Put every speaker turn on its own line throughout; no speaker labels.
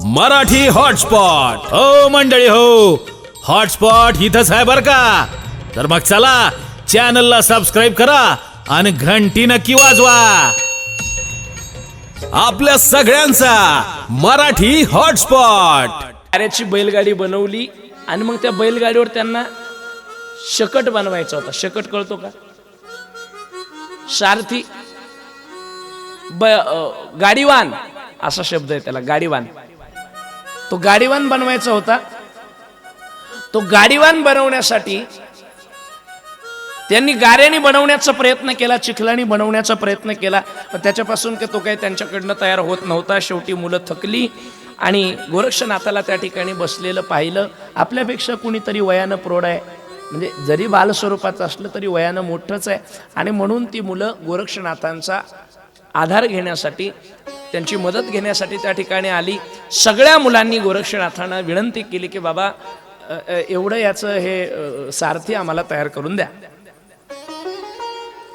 Marathi hotspot हो मंडळी हो, हॉटस्पॉट इथंच आहे बर का. तर मग चला चॅनलला सबस्क्राईब करा आणि घंटी नक्की वाजवा. आपल्या सगळ्यांचा मराठी हॉटस्पॉट.
गाड्याची बैलगाडी बनवली आणि मग त्या बैलगाडीवर त्यांना शकट बनवायचा होता. शकट कळतो का? सारथी गाडीवान असा शब्द आहे त्याला, गाडीवान. तो गाडीवान बनवायचा होता. तो गाडीवान बनवण्यासाठी त्यांनी गाऱ्याने बनवण्याचा प्रयत्न केला, चिखलानी बनवण्याचा प्रयत्न केला, पण त्याच्यापासून तो काही त्यांच्याकडनं तयार होत नव्हता. शेवटी मुलं थकली आणि गोरक्षनाथाला त्या ठिकाणी बसलेलं पाहिलं. आपल्यापेक्षा कुणीतरी वयानं प्रौढ आहे, म्हणजे जरी बालस्वरूपाचं असलं तरी वयानं मोठंच आहे. आणि म्हणून ती मुलं गोरक्षनाथांचा आधार घेण्यासाठी, त्यांची मदत घेण्यासाठी त्या ठिकाणी आली. सगळ्या मुलांनी गोरक्षनाथांना विनंती केली की बाबा एवढं याचं हे सारथी आम्हाला तयार करून द्या.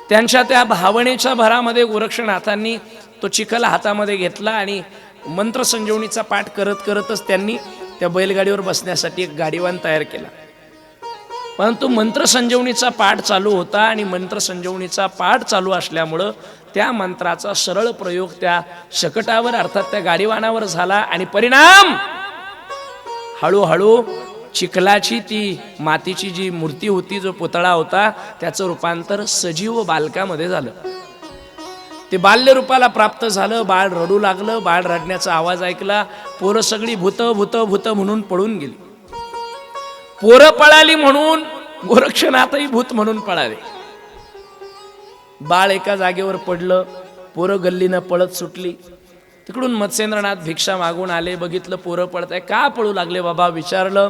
त्यांच्या त्या भावनेच्या भरामध्ये गोरक्षनाथांनी तो चिखल हातामध्ये घेतला आणि मंत्रसंजीवनीचा पाठ करत करतच त्यांनी त्या बैलगाडीवर बसण्यासाठी एक गाडीवान तयार केला. परंतु मंत्रसंजीवनीचा पाठ चालू होता आणि मंत्रसंजीवनीचा पाठ चालू असल्यामुळं त्या मंत्राचा सरळ प्रयोग त्या शकटावर अर्थात त्या गाडीवानावर झाला आणि परिणाम हळूहळू चिखलाची ती मातीची जी मूर्ती होती, जो पुतळा होता, त्याचं रूपांतर सजीव बालकामध्ये झालं. ते बाल्य रूपाला प्राप्त झालं. बाळ रडू लागलं. बाळ रडण्याचा आवाज ऐकला. पोरं सगळी भूत भूत भूत म्हणून पळून गेली. पोरं पळाली म्हणून गोरक्षनाथही भूत म्हणून पळाले. बाळ एका जागेवर पडलं. पोरं गल्लीनं पळत सुटली. तिकडून मत्स्येंद्रनाथ भिक्षा मागून आले. बघितलं पोरं पळत आहे. का पळू लागले बाबा विचारलं.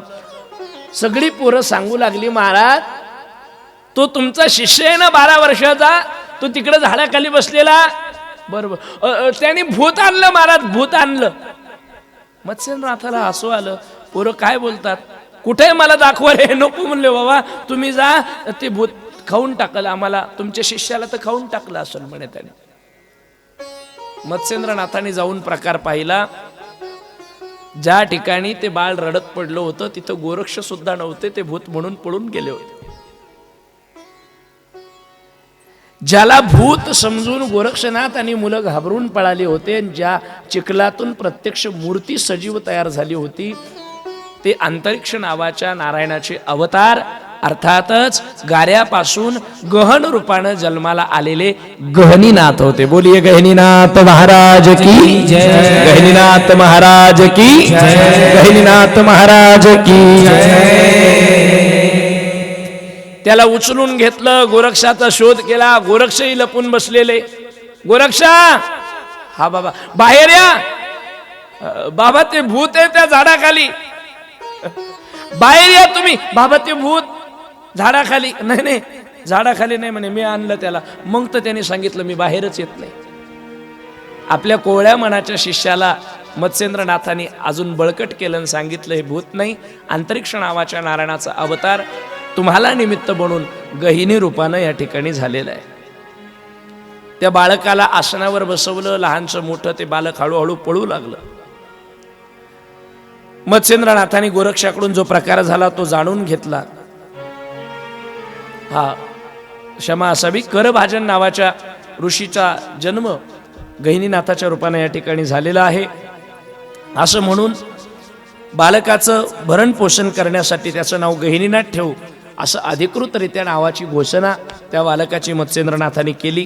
सगळी पोरं सांगू लागली, महाराज तो तुमचा शिष्य आहे ना 12 वर्षाचा, तो तिकडे झाडाखाली बसलेला. बरोबर, त्याने भूत आणलं महाराज, भूत आणलं. मत्स्येंद्रनाथाला हसू आलं. पोरं काय बोलतात, कुठे मला दाखवा रे. नको म्हणले बाबा, तुम्ही जा, ते भूत खाऊन टाकलं आम्हाला, तुमच्या शिष्याला तर खाऊन टाकलं असं म्हणे त्याने. मत्स्येंद्रनाथाने जाऊन प्रकार पाहिला. ज्या ठिकाणी ते बाळ रडत पडलं होतं तिथं गोरक्ष सुद्धा नव्हते. ते भूत म्हणून पळून गेले होते. ज्याला भूत समजून गोरक्षनाथ आणि मुलं घाबरून पळाले होते, ज्या चिखलातून प्रत्यक्ष मूर्ती सजीव तयार झाली होती, ते अंतरिक्ष नावाच्या नारायणाचे अवतार, अर्थातच गाऱ्यापासून गहन रूपानं जन्माला आलेले गहनीनाथ होते. बोलिये गहनीनाथ महाराज की जय. गहनीनाथ महाराज की जय. गहनीनाथ महाराज की जय. त्याला उचलून घेतलं. गोरक्षाचा शोध केला. गोरक्षही लपून बसलेले. गोरक्षा, हा बाबा बाहेर या. बाबा ते भूत आहे त्या झाडाखाली, बाहेर या तुम्ही. बाबा ते भूत झाडाखाली. नाही नाही, झाडाखाली नाही म्हणे, मी आणलं त्याला. मग तर त्याने सांगितलं मी बाहेरच येत नाही. आपल्या कोवळ्या मनाच्या शिष्याला मत्स्येंद्रनाथाने अजून बळकट केलं आणि सांगितलं हे भूत नाही, अंतरिक्ष नावाच्या नारायणाचा अवतार तुम्हाला निमित्त बनून गहिनी रूपानं या ठिकाणी झालेलं आहे. त्या बाळकाला आसनावर बसवलं. लहानचं मोठं ते बालक हळूहळू पळू लागलं. मत्स्येंद्रनाथाने गोरक्षाकडून जो प्रकार झाला तो जाणून घेतला. हा क्षमा असावी, करभाजन नावाच्या ऋषीचा जन्म गहिनीनाथाच्या रूपाने या ठिकाणी झालेला आहे. असं म्हणून बालकाचं भरण पोषण करण्यासाठी त्याचं नाव गहिनीनाथ ठेवू असं अधिकृतरित्या नावाची घोषणा त्या बालकाची मत्स्येंद्रनाथाने केली.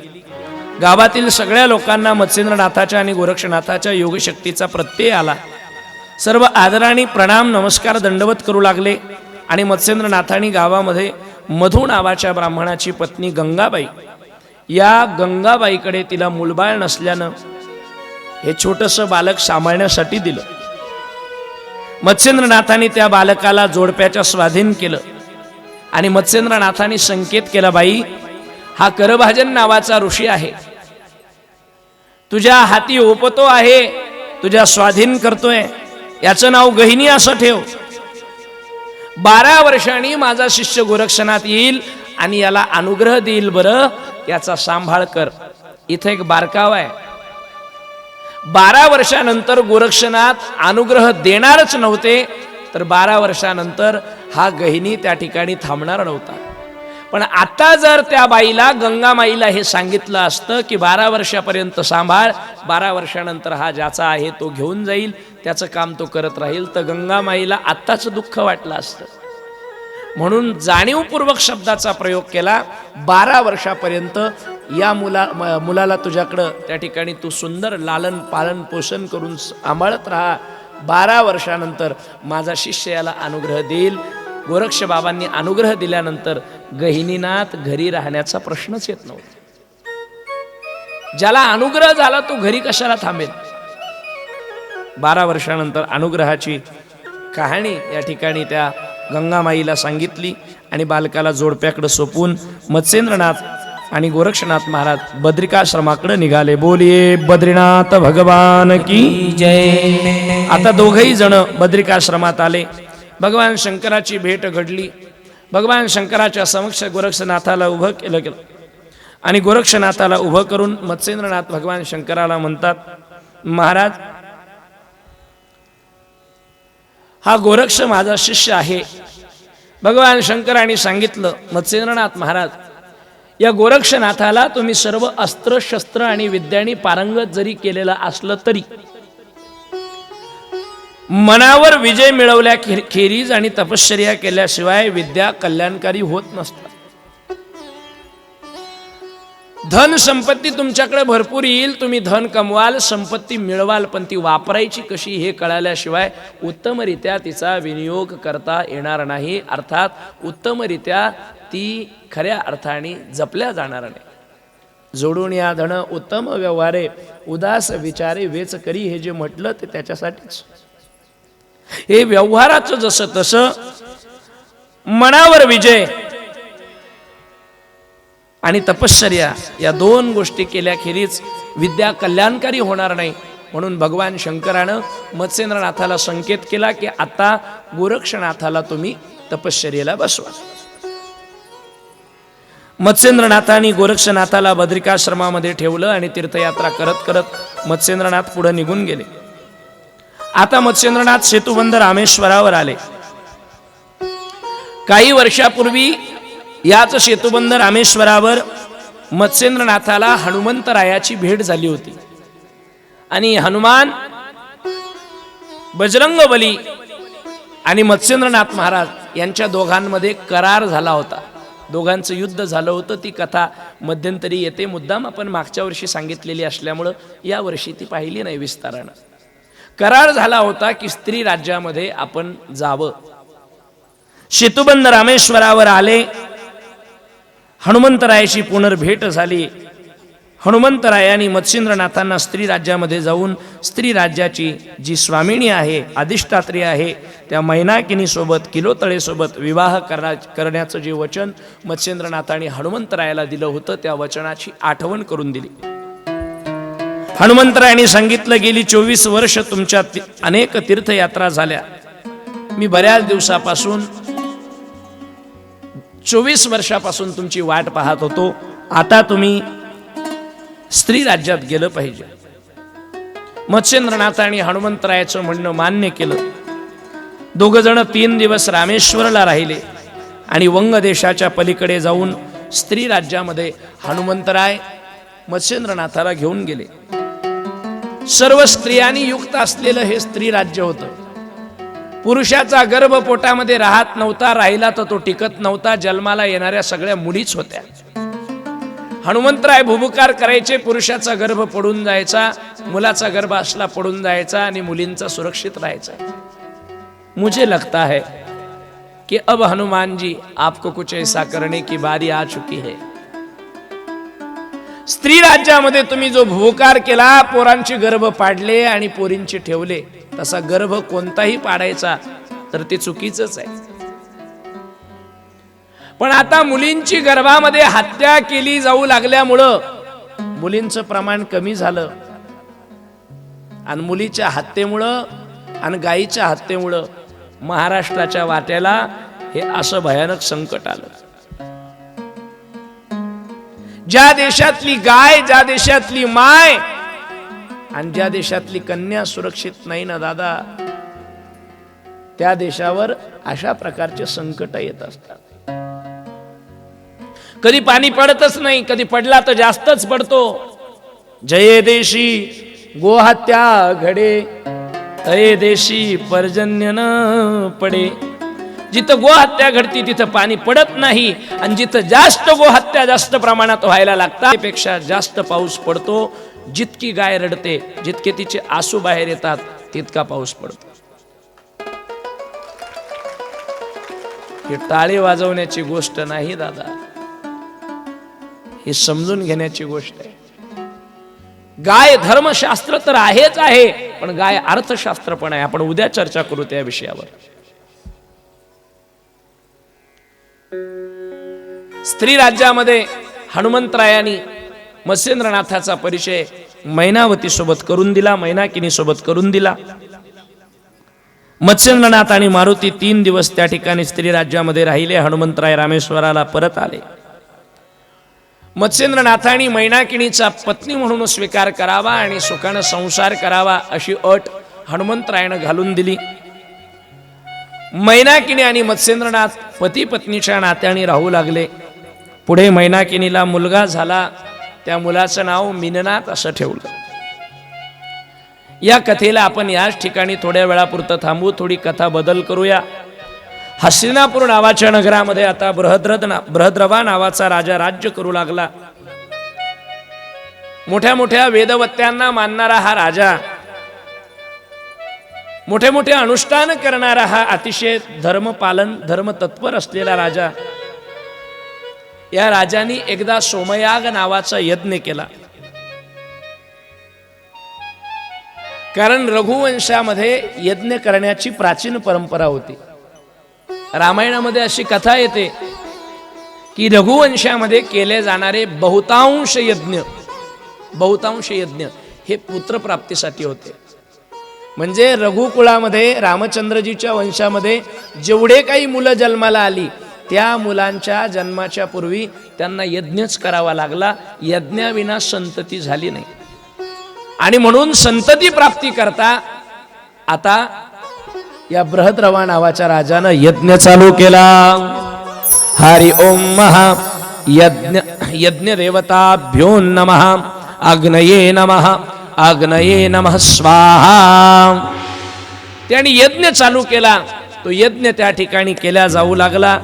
गावातील सगळ्या लोकांना मत्स्येंद्रनाथाच्या आणि गोरक्षनाथाच्या योगशक्तीचा प्रत्यय आला. सर्व आदराने प्रणाम नमस्कार दंडवत करू लागले. आणि मत्स्येंद्रनाथांनी गावामध्ये मधू नावाच्या ब्राह्मणाची पत्नी गंगाबाई, या गंगाबाईकडे तिला मूलबाळ नसल्यानं हे छोटंसं बालक सांभाळण्यासाठी दिलं. मत्स्येंद्रनाथांनी त्या बालकाला जोडप्याच्या स्वाधीन केलं आणि मत्स्येंद्रनाथांनी संकेत केला, बाई हा करभाजन नावाचा ऋषी आहे, तुझ्या हाती ओपतो आहे, तुझ्या स्वाधीन करतोय, याचं नाव गहिनी असं ठेव. 12 वर्षांनी माझा शिष्य गोरक्षनाथ येईल आणि याला अनुग्रह देईल, बरं याचा सांभाळ कर. इथे एक बारकाव आहे. 12 वर्षानंतर गोरक्षनाथ अनुग्रह देणारच नव्हते, तर 12 वर्षानंतर हा गहिनी त्या ठिकाणी थांबणार नव्हता. पण आता जर त्या बाईला, गंगामाईला हे सांगितलं असतं की 12 वर्षापर्यंत सांभाळ, 12 वर्षानंतर हा ज्याचा आहे तो घेऊन जाईल, त्याचं काम तो करत राहील, तर गंगामाईला आत्ताच दुःख वाटलं असतं. म्हणून जाणीवपूर्वक शब्दाचा प्रयोग केला. 12 वर्षापर्यंत या मुलाला तुझ्याकडं त्या ठिकाणी तू सुंदर लालन पालन पोषण करून सांभाळत राहा. 12 वर्षानंतर माझा शिष्य याला अनुग्रह देईल. गोरक्ष बाबांनी अनुग्रह दिल्यानंतर गहिनीनाथ घरी राहण्याचा प्रश्नच येत नव्हता. ज्याला अनुग्रह झाला तो घरी कशाला थांबेल. 12 वर्षानंतर अनुग्रहाची कहाणी या ठिकाणी त्या गंगामाईला सांगितली आणि बालकाला जोडप्याकडे सोपवून मत्स्येंद्रनाथ आणि गोरक्षनाथ महाराज बद्रिकाश्रमाकडे निघाले. बोलिये बद्रीनाथ भगवान की जय. आता दोघही जण बद्रिकाश्रमात आले. भगवान शंकराची भेट घडली. भगवान शंकराच्या समक्ष गोरक्षनाथाला उभं केलं आणि गोरक्षनाथाला उभं करून मत्स्येंद्रनाथ भगवान शंकराला म्हणतात, महाराज हा गोरक्ष माझा शिष्य आहे. भगवान शंकरांनी सांगितलं, मत्स्येंद्रनाथ महाराज या गोरक्षनाथाला तुम्ही सर्व अस्त्र शस्त्र आणि विद्यांनी पारंगत जरी केलेलं असलं तरी मनावर विजय मिळवल्या खेरीज आणि तपश्चर्या केल्याशिवाय विद्या कल्याणकारी होत नसतात. धन संपत्ती तुमच्याकडे भरपूर येईल, तुम्ही धन कमवाल, संपत्ती मिळवाल, पण ती वापरायची कशी हे कळाल्याशिवाय उत्तमरित्या तिचा विनियोग करता येणार नाही. अर्थात उत्तमरित्या ती खऱ्या अर्थाने जपल्या जाणार नाही. जोडून या धन उत्तम व्यवहारे उदास विचारे वेच करी, हे जे म्हटलं ते त्याच्यासाठीच. हे व्यवहाराचं जसं तसं मनावर विजय आणि तपश्चर्या या 2 गोष्टी केल्याखेरीज विद्या कल्याणकारी होणार नाही. म्हणून भगवान शंकरानं मत्स्येंद्रनाथाला संकेत केला की आता गोरक्षनाथाला तुम्ही तपश्चर्येला बसवा. मत्स्येंद्रनाथाने गोरक्षनाथाला बद्रिकाश्रमामध्ये ठेवलं आणि तीर्थयात्रा करत करत मत्स्येंद्रनाथ पुढे निघून गेले. आता मत्स्येंद्रनाथ सेतुबंध रामेश्वरावर आले. काही वर्षापूर्वी याच सेतुबंध रामेश्वरावर मत्स्येंद्रनाथाला हनुमंतरायाची भेट झाली होती आणि हनुमान, बजरंगबली आणि मत्स्येंद्रनाथ महाराज यांच्या दोघांमध्ये करार झाला होता. दोघांचं युद्ध झालं होतं. ती कथा मध्यंतरी येते. मुद्दाम आपण मागच्या वर्षी सांगितलेली असल्यामुळं या वर्षी ती पाहिली नाही विस्तारानं. करार झाला होता की स्त्री राज्यामध्ये आपण जावं. सेतुबंध रामेश्वरावर आले. हनुमंतरायाची पुनर्भेट झाली. हनुमंतरायाने मत्स्येंद्रनाथांना स्त्री राज्यामध्ये जाऊन स्त्री राज्याची जी स्वामिनी आहे, अधिष्ठात्री आहे, त्या मैनाकिनी सोबत, किलोतळे सोबत विवाह करण्याचं जे वचन मत्स्येंद्रनाथांनी हनुमंतरायाला दिलं होतं, त्या वचनाची आठवण करून दिली. हनुमंतरायांनी सांगितलं, गेली 24 वर्ष तुमच्या अनेक तीर्थयात्रा झाल्या. मी बऱ्याच दिवसापासून 24 वर्षापासून तुमची वाट पाहत होतो. आता तुम्ही स्त्री राज्यात गेलं पाहिजे. मत्स्येंद्रनाथांनी हनुमंतरायाचं म्हणणं मान्य केलं. दोघ जण 3 दिवस रामेश्वरला राहिले आणि वंग देशाच्या पलीकडे जाऊन स्त्री राज्यामध्ये हनुमंतराय मत्स्येंद्रनाथाला घेऊन गेले. सर्व स्त्रियांनी युक्त असलेलं हे स्त्री राज्य होतं. पुरुषाचा गर्भ पोटामध्ये राहत नव्हता, राहिला तर तो टिकत नव्हता. जन्माला येणाऱ्या सगळ्या मुलीच होत्या. हनुमंतराय भुभुकार करायचे, पुरुषाचा गर्भ पडून जायचा, मुलाचा गर्भ असला पडून जायचा आणि मुलींचा सुरक्षित राहायचा. मुझे लगता है कि अब हनुमान जी आपको कुछ ऐसा करने की बारी आ चुकी है. स्त्री राज्यामध्ये तुम्ही जो भुभुकार केला, पोरांचे गर्भ पाडले आणि पोरींचे ठेवले, तसा गर्भ कोणताही पाडायचा तर ते चुकीचंच आहे. पण आता मुलींची गर्भामध्ये हत्या केली जाऊ लागल्यामुळं मुलींचं प्रमाण कमी झालं आणि मुलीच्या हत्येमुळं आणि गायीच्या हत्येमुळं महाराष्ट्राच्या वाट्याला हे असं भयानक संकट आलं. ज्या देशातली गाय, ज्या देशातली माय आणि ज्या देशातली कन्या सुरक्षित नाही ना दादा, त्या देशावर अशा प्रकारचे संकट येत असतात. कधी पाणी पडतच नाही, कधी पडला तर जास्तच पडतो. जये देशी गोहत्या घडे, तये देशी पर्जन्य न पडे. जिथं गोहत्या घडती तिथं पाणी पडत नाही, आणि जिथं जास्त गोहत्या जास्त प्रमाणात व्हायला लागतात त्यापेक्षा जास्त पाऊस पडतो. जितकी गाय रडते, जितके तिचे आसू बाहेर येतात, तितका पाऊस पडतो. ही टाळी वाजवण्याची गोष्ट नाही दादा, ही समजून घेण्याची गोष्ट आहे. गाय धर्मशास्त्र तर आहेच आहे, पण गाय अर्थशास्त्र पण आहे. आपण उद्या चर्चा करू त्या विषयावर. स्त्री राज्यामध्ये हनुमंतरायांनी मत्स्येंद्रनाथाचा परिचय मैनावती सोबत करून दिला, मैनाकिनी सोबत करून दिला. मत्स्येंद्रनाथ आणि मारुती 3 दिवस त्या ठिकाणी स्त्री राज्यामध्ये राहिले. हनुमंतराय रामेश्वराला परत आले. मत्स्येंद्रनाथांनी मैनाकिनीचा पत्नी म्हणून स्वीकार करावा आणि सुखानं संसार करावा अशी अट हनुमंतरायानं घालून दिली. मैनाकिनी आणि मत्स्येंद्रनाथ पती पत्नीच्या नात्याने राहू लागले. पुढे मैनाकिनीला मुलगा झाला. त्या मुलाचं नाव मीननाथ असं ठेवलं. या कथेला आपण याच ठिकाणी थोड्या वेळापुरतं थांबू, थोडी कथा बदल करूया. हस्तिनापूर नावाच्या नगरामध्ये आता बृहद्रवा नावाचा राजा राज्य करू लागला. मोठ्या मोठ्या वेदवत्यांना मानणारा हा राजा, मोठे मोठे अनुष्ठान करणारा हा अतिशय धर्मपालन धर्मतत्पर असलेला राजा. या राजाने एकदा सोमयाग नावाचा यज्ञ केला. कारण रघुवंशामध्ये यज्ञ करण्याची प्राचीन परंपरा होती. रामायणामध्ये अशी कथा येते की रघुवंशामध्ये केले जाणारे बहुतांश यज्ञ हे पुत्रप्राप्तीसाठी होते. म्हणजे रघुकुळामध्ये रामचंद्रजीच्या वंशामध्ये जेवढे काही मुलं जन्माला आली, त्या मुलांच्या जन्माच्या पूर्वी त्यांना यज्ञच करावा लागला. यज्ञाविना संतती झाली नाही. आणि म्हणून संतती प्राप्ती करता आता या बृहद्रवा नावाच्या राजानं यज्ञ चालू केला. हरि ओम महा यज्ञ देवताभ्यो नमः, आग्नये नमः, आग्नये नमः स्वाहा. त्याने यज्ञ चालू केला. तो यज्ञ त्या ठिकाणी केला जाऊ लागला.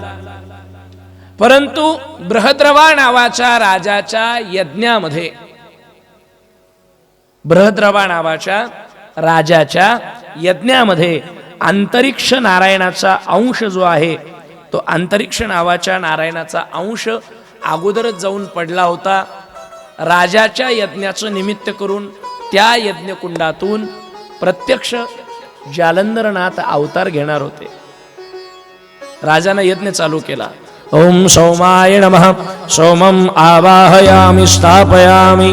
परंतु बृहद्रवा नावाच्या राजाच्या यज्ञामध्ये, बृहद्रवा नावाच्या राजाच्या यज्ञामध्ये अंतरिक्ष नारायणाचा अंश जो आहे, तो अंतरिक्ष नावाच्या नारायणाचा अंश अगोदरच जाऊन पडला होता. राजाच्या यज्ञाचं निमित्त करून त्या यज्ञकुंडातून प्रत्यक्ष जालंधरनाथ अवतार घेणार होते. राजाने यज्ञ चालू केला. ओम सौमाय नमः, सोमम आवाहयामि स्थापयामि.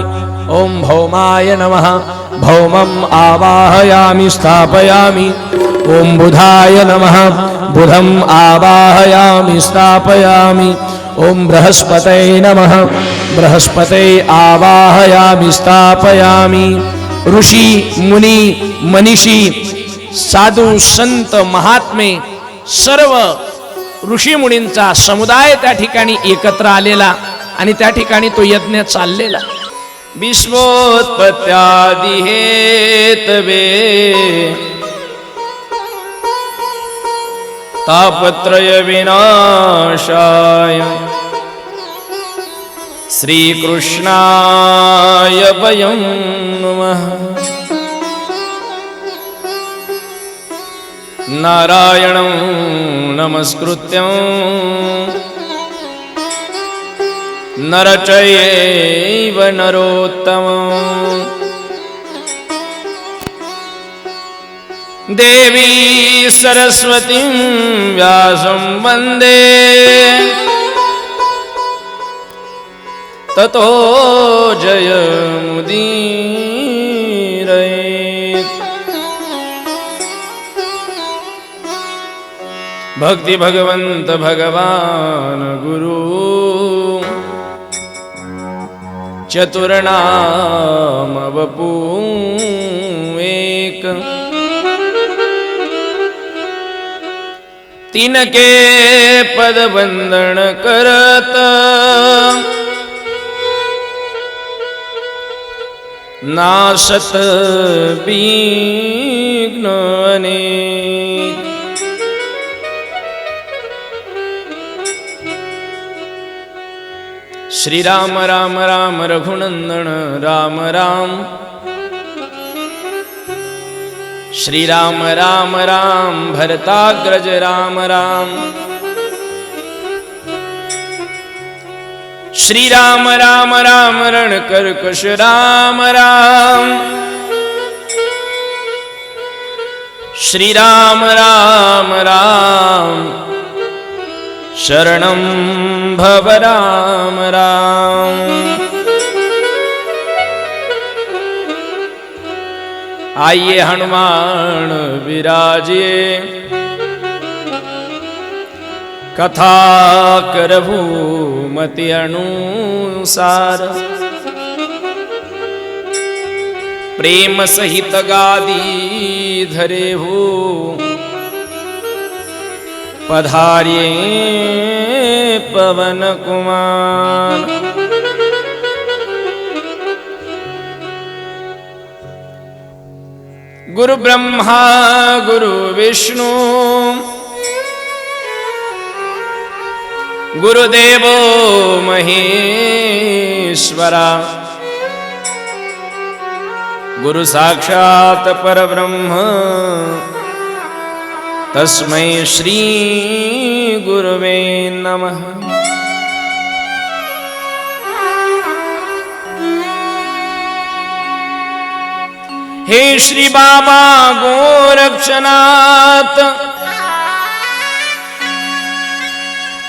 ओम भौमाय नमः, भौमम आवाहयामि स्थापयामि. ओम बुधाय नमः, बुधम आवाहयामि स्थापयामि. ओम बृहस्पतये नमः, बृहस्पते आवाहयामि स्थापयामि. ऋषी मुनी मनीषी साधू संत महात्मे सर्व ऋषी मुनींचा समुदाय त्या ठिकाणी एकत्र आलेला आणि त्या ठिकाणी तो यज्ञ चाललेला. विश्वोत्पत्त्यादि हेतवे तापत्रय विनाशाय श्रीकृष्णाय वयं नमः. नारायणं नमस्कृत्यं नरचैव नरोत्तमम्. देवी सरस्वतीं व्यासं वन्दे ततो जयमुदीरयेत्. भक्ति भगवंत भगवान गुरु चतुर्नाम वपू एक, तिनके पद वंदन करत, नाशत विघ्न अनेक। श्री राम राम राम रघुनंदन राम राम, श्री राम राम राम भरताग्रज राम राम, श्री राम राम राम रणकर्कश राम राम, श्री राम राम राम शरणं भव राम राम। आइए हनुमान विराजिए, कथा करहु मति अनुसार, प्रेम सहित गादी धरे हो, पधारिए पवन कुमार। गुरु ब्रह्मा गुरु विष्णु, गुरुदेवो महेश्वरा, गुरु साक्षात् परब्रह्म तस्मै श्री गुरुवे नमः। हे श्री बाबा गोरक्षनाथ,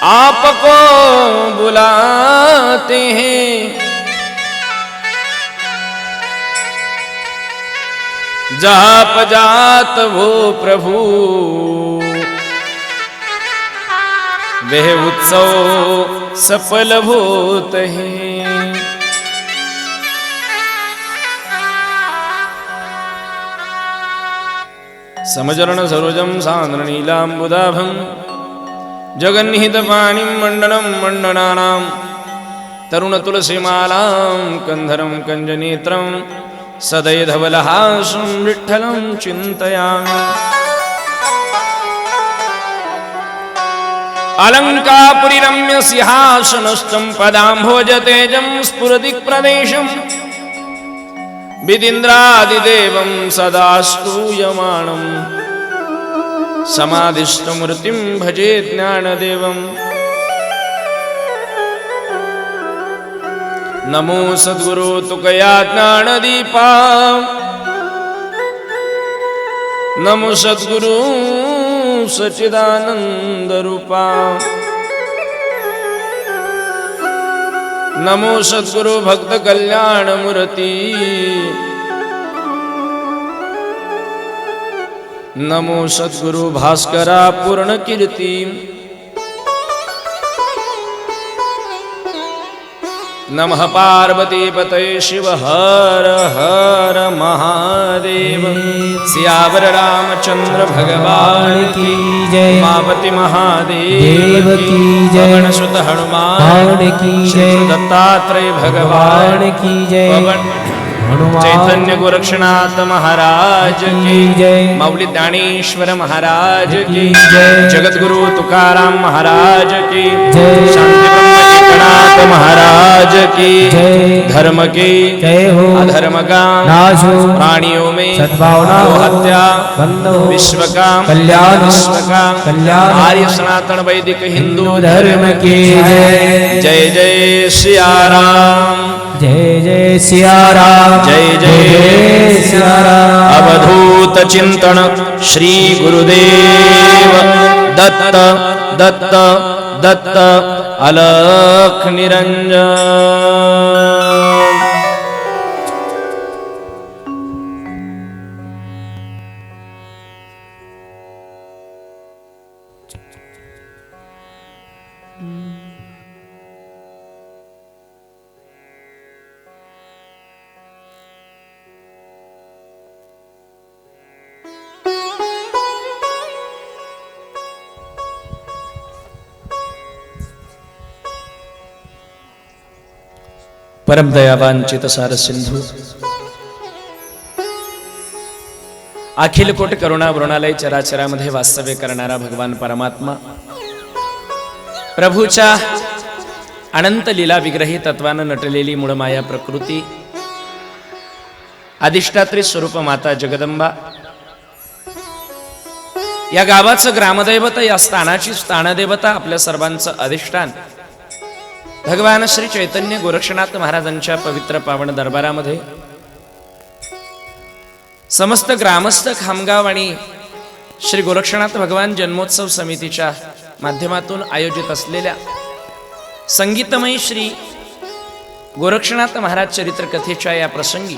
आपको बुलाते हैं, जाप जात वो प्रभु, वह उत्सव सफल होत है। समचरण सरोजम सान्द्र नीलांबुदाभं, जगन्निहित पाणिं मंडनं मंडनानां, तरुण तुलसीमालां कंधरं कंजनेत्रं, सदैधवलहासं विठ्ठलं चिन्तयामि। अलंकापुरी रम्य सिंहासनस्थं पदाम्भोजतेजं स्फुरति प्रदेशं, विदिन्द्रादिदेवं सदा स्तूयमानं, समाधिस्थमूर्तिं भजे ज्ञानदेवं। नमो सद्गुरो तुकया ज्ञानदीपा, नमो सद्गुरु सच्चिदानंद रूपा, नमो सद्गुरु भक्त कल्याण मूर्ति, नमो सद्गुरु भास्करा पूर्ण कीर्ति। नमः पार्वती पतये शिव हर हर महादेव। सियावर रामचंद्र भगवान की जय, उमापति महादेव की जय, पवन सुत हनुमान की जय, दत्तात्रेय भगवान की जय, चैतन्य गोरक्षनाथ महाराज की जय, मौली दानेश्वर महाराज की जय, जगतगुरु तुकाराम महाराज की जय, शांति एकनाथ महाराज की जय, धर्म की जय हो, अधर्म का नाश हो, प्राणियों में सद्भावना हो, हत्या बंद हो, विश्व का कल्याण, विश्व का कल्याण, आर्य सनातन वैदिक हिंदू धर्म की जय। जय जय सिया राम, जय जय सिया राम, जय जय सिया राम। अवधूत चिंतन श्री गुरुदेव दत्त दत्त दत्त अलख निरंजन। परम दयावान चितसार सिंधू अखिल कोट करुणा वृणालय चराचरामध्ये वास्तव्य करणारा भगवान परमात्मा प्रभूच्या अनंत लीला विग्रही तत्वानं नटलेली मूळमाया प्रकृती अधिष्ठात्री स्वरूप माता जगदंबा या गावाचं ग्रामदैवत या स्थानाची स्थानदेवता आपल्या सर्वांचं अधिष्ठान भगवान श्री चैतन्य गोरक्षनाथ महाराजांच्या पवित्र पावन दरबारामध्ये समस्त ग्रामस्थ खामगाव आणि श्री गोरक्षनाथ भगवान जन्मोत्सव समितीच्या माध्यमातून आयोजित असलेल्या संगीतमयी श्री गोरक्षनाथ महाराज चरित्र कथेच्या या प्रसंगी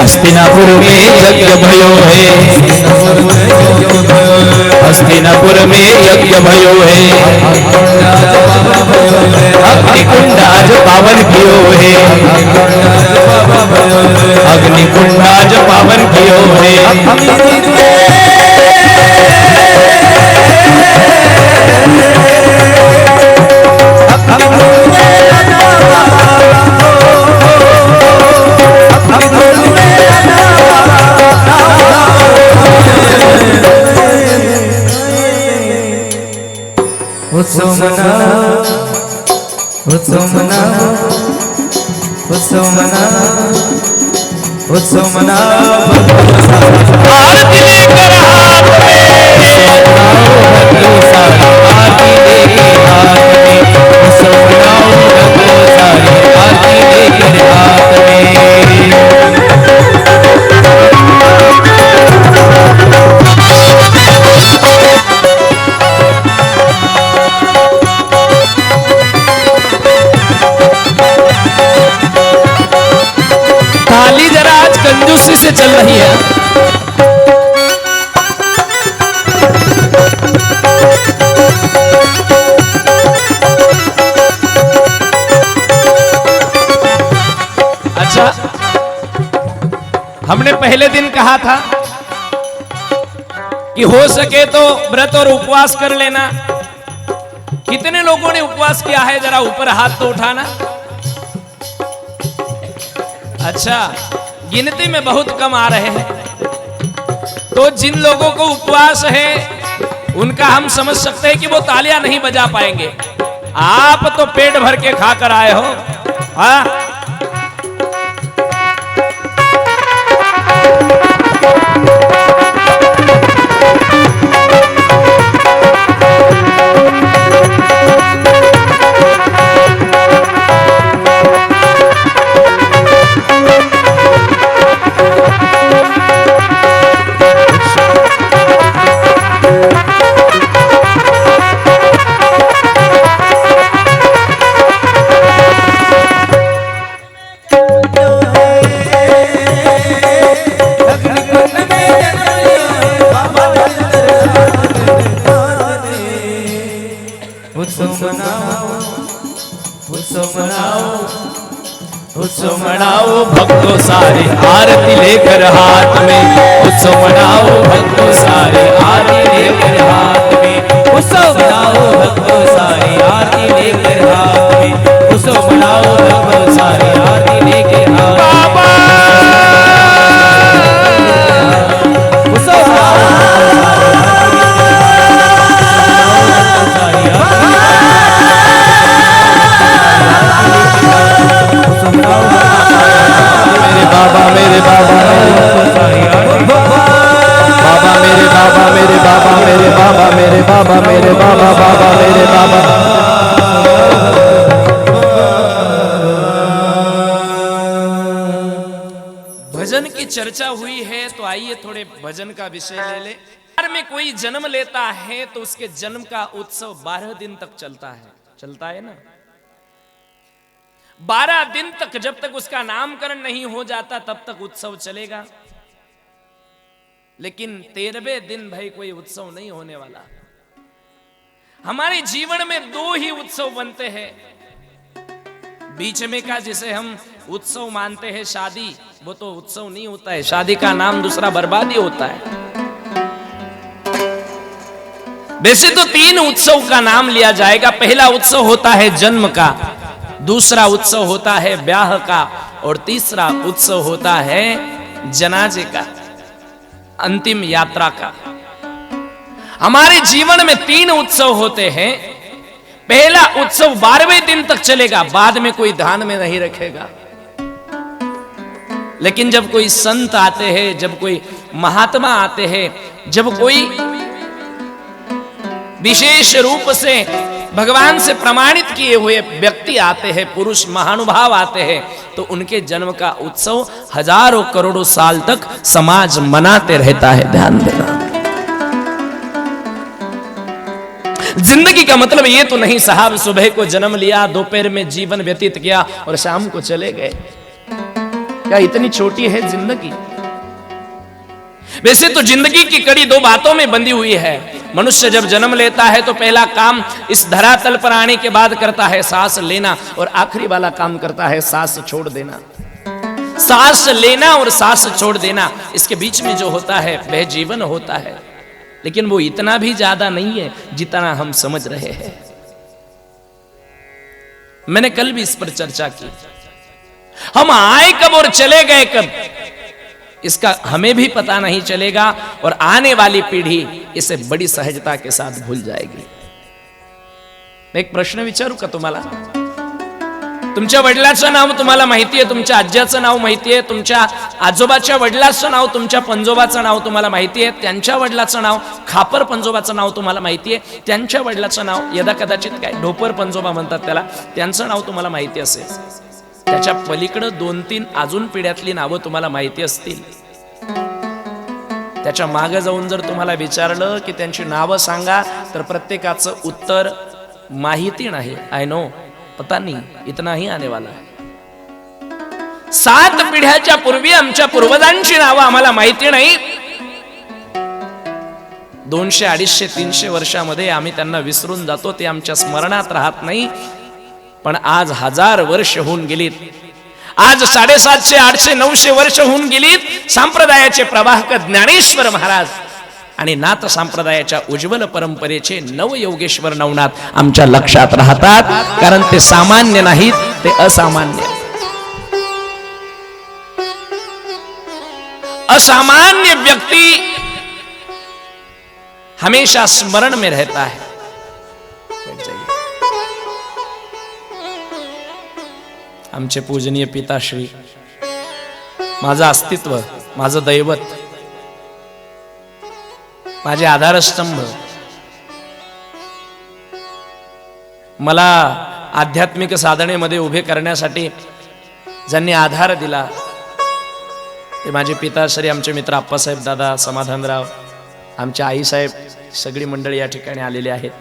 हस्तिनापुर में यज्ञ भयो है, हस्तिनापुर में यज्ञ भयो है, अग्निकुंड आज पावन कियो है, अग्निकुंड आज पावन कियो है।
उत्सव मना, उत्सव मना, उत्सव मना, उत्सव मना। आरती लेकर हाथ में, आरती लेकर हाथ में, उत्सव मनाओ भक्तों सारे, आरती लेकर हाथ में।
थाली जरा आज कंजूसी से चल रही है। अच्छा, हमने पहले दिन कहा था कि हो सके तो व्रत और उपवास कर लेना। कितने लोगों ने उपवास किया है, जरा ऊपर हाथ तो उठाना। अच्छा, गिनती में बहुत कम आ रहे हैं। तो जिन लोगों को उपवास है उनका हम समझ सकते हैं कि वो तालियां नहीं बजा पाएंगे। आप तो पेट भर के खा कर आए हो। हाँ,
उत्सव मनाओ भक्तों सारे आरती लेकर हाथ में, उत्सव मनाओ भक्तों सारे आरती लेकर हाथ में, उत्सव मनाओ भक्तों सारे आरती लेकर हाथ में, उत्सव मनाओ भक्तों सारे आरती लेकर हाथ में। बाबा मेरे बाबा बाबा मेरे बाबा मेरे बाबा मेरे बाबा मेरे बाबा मेरे बाबा बाबा मेरे बाबा।
भजन की चर्चा हुई है तो आइए थोड़े भजन का विषय ले ले। घर में कोई जन्म लेता है तो उसके जन्म का उत्सव 12 दिन तक चलता है ना। 12 दिन तक, जब तक उसका नामकरण नहीं हो जाता तब तक उत्सव चलेगा। लेकिन 13वें दिन भाई कोई उत्सव नहीं होने वाला। हमारे जीवन में 2 ही उत्सव बनते हैं। बीच में का जिसे हम उत्सव मानते हैं शादी, वो तो उत्सव नहीं होता है। शादी का नाम दूसरा बर्बादी होता है। वैसे तो 3 उत्सव का नाम लिया जाएगा। पहला उत्सव होता है जन्म का, दूसरा उत्सव होता है ब्याह का, और तीसरा उत्सव होता है जनाजे का, अंतिम यात्रा का। हमारे जीवन में 3 उत्सव होते हैं। पहला उत्सव 12वें दिन तक चलेगा, बाद में कोई ध्यान में नहीं रखेगा। लेकिन जब कोई संत आते हैं, जब कोई महात्मा आते हैं, जब कोई विशेष रूप से भगवान से प्रमाणित किए हुए व्यक्ति आते हैं, पुरुष महानुभाव आते हैं, तो उनके जन्म का उत्सव हजारों करोड़ों साल तक समाज मनाते रहता है। ध्यान देना, जिंदगी का मतलब ये तो नहीं साहब सुबह को जन्म लिया, दोपहर में जीवन व्यतीत किया और शाम को चले गए। क्या इतनी छोटी है जिंदगी? वैसे तो जिंदगी की कड़ी 2 बातों में बंधी हुई है। मनुष्य जब जन्म लेता है तो पहला काम इस धरातल पर आने के बाद करता है सांस लेना, और आखिरी वाला काम करता है सांस छोड़ देना। सांस लेना और सांस छोड़ देना, इसके बीच में जो होता है वह जीवन होता है। लेकिन वो इतना भी ज्यादा नहीं है जितना हम समझ रहे हैं। मैंने कल भी इस पर चर्चा की। हम आए कब और चले गए कब, इसका हमें भी पता नहीं चलेगा, और आने वाली पीढ़ी इसे बड़ी सहजता के साथ भूल जाएगी। मैं एक प्रश्न विचारू का तुम्हाला? तुमच्या वडिलाचं नाव तुम्हाला माहिती आहे, तुमच्या आज्याचं नाव माहिती आहे, तुमच्या आजोबाच्या वडिलाचं नाव, तुमच्या पंजोबाचं नाव तुम्हाला माहिती आहे, त्यांच्या वडिलाचं नाव खापर पंजोबाचं नाव तुम्हाला माहिती आहे, त्यांच्या वडिलाचं नाव यदा कदाचित काय ढोपर पंजोबा म्हणतात त्याला, त्यांचं नाव तुम्हाला माहिती असेल। त्याच्या पलीकडे 2-3 अजून पिढ्यातली नावं तुम्हाला माहिती असतील। त्याच्या मागे जाऊन जर तुम्हाला विचारलं की त्यांची नावं सांगा, तर प्रत्येकाचं उत्तर माहिती नाही। आय नो, पता नहीं, इतना ही आने वाला है। 7 पिढ्याच्या पूर्वी आमच्या पूर्वजांची नावं आम्हाला माहिती नाही। 200, 250, 300 वर्षामध्ये आम्ही त्यांना विसरून जातो, ते आमच्या स्मरणात राहत नाही। पण आज 1000 वर्ष होऊन गेलीत, आज 750, 800, 900 वर्ष होऊन गेलीत। संप्रदायाचे प्रवाहक ज्ञानेश्वर महाराज आणि नाथ संप्रदायाच्या उज्ज्वल परंपरेचे नवयोगेश्वर नवनाथ आमच्या लक्षात राहतात, कारण ते सामान्य नाहीत, ते असामान्य। असामान्य व्यक्ती हमेशा स्मरण में रहता है। बैठ जाइए। आमचे पूजनीय पिताश्री, माझं अस्तित्व, माझं दैवत, माझे आधारस्तंभ, मला आध्यात्मिक साधनेमध्ये उभे करण्यासाठी ज्यांनी आधार दिला ते माझे पिताश्री, आमचे मित्र आप्पासाहेब दादा, समाधानराव, आमच्या आईसाहेब, सगळी मंडळी या ठिकाणी आलेली आहेत.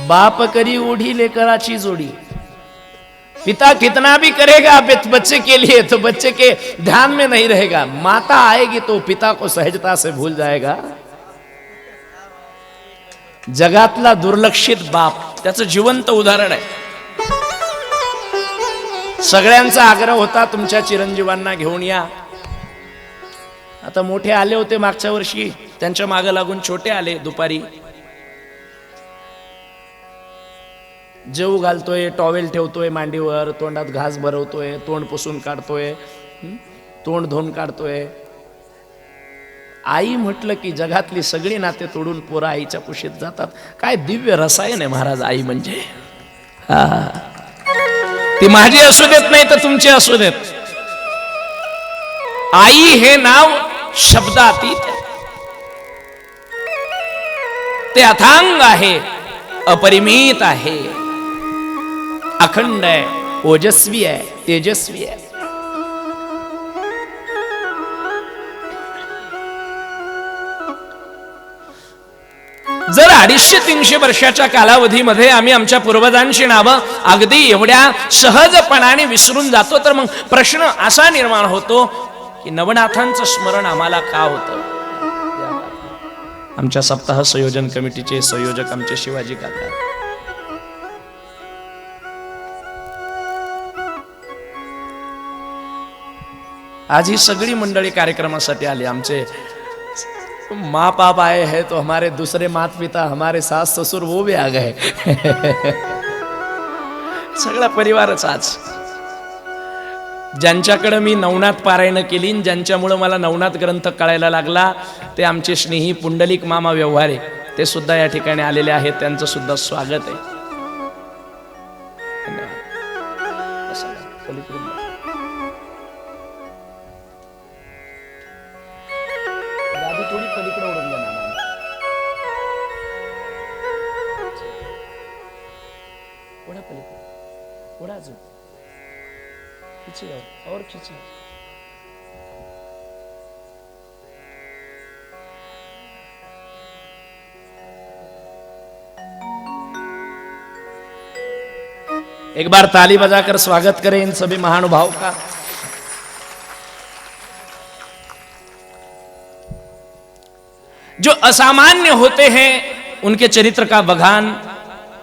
बाप करी ओढ़ी लेकराची जोड़ी, पिता कितना भी करेगा बच्चे के लिए तो बच्चे के ध्यान में नहीं रहेगा, माता आएगी तो पिता को सहजता से भूल जाएगा. जगातला दुर्लक्षित बाप त्याचं जिवंत उदाहरण आहे. सगळ्यांचा आग्रह होता तुमच्या चिरंजीवांना घेऊन या. आता मोठे आले होते मागच्या वर्षी, त्यांच्या मागे लागून छोटे आले. दुपारी जेऊ घालतोय, टॉवेल ठेवतोय मांडीवर, तोंडात घास भरवतोय, तोंड पुसून काढतोय, तोंड धुवून काढतोय. आई म्हटलं की जगातली सगळी नाते तोडून पोरं आईच्या कुशीत जातात. काय दिव्य रसायन आहे महाराज आई म्हणजे. ती माझी असू देत नाही तर तुमची असू देत. आई हे नाव शब्दातीत आहे. ते अथांग आहे, अपरिमित आहे, अखंड आहे, ओजस्वी आहे, तेजस्वी आहे. जर 250-300 वर्षाच्या कालावधीमध्ये आम्ही आमच्या पूर्वजांची नावं अगदी एवढ्या सहजपणाने विसरून जातो तर मग प्रश्न असा निर्माण होतो की नवनाथांचं स्मरण आम्हाला का होतं. आमच्या सप्ताह संयोजन कमिटीचे संयोजक आमचे शिवाजी काका, आज ही सगळी मंडळी कार्यक्रमासाठी आली. आमचे माँ बाप आए हैं तो हमारे दूसरे माता पिता, हमारे सास ससुर वो भी आ गए. सगळा परिवारच आज. ज्यांच्याकडे मी नवनाथ पारायण केली, ज्यांच्यामुळे मला नवनाथ ग्रंथ कळायला लागला, ते आमचे स्नेही पुंडलिक मामा व्यवहारे, ते सुद्धा या ठिकाणी आलेले आहेत. त्यांचं सुद्धा स्वागत आहे. थोडी पलीकडे ओढून घ्या ना. ओढा पलीकडे, ओढा अजून, खिचिए और खिचिए. एक बार ताली बजाकर स्वागत करें इन सभी महानुभाव का. जो असामान्य होते हैं उनके चरित्र का बखान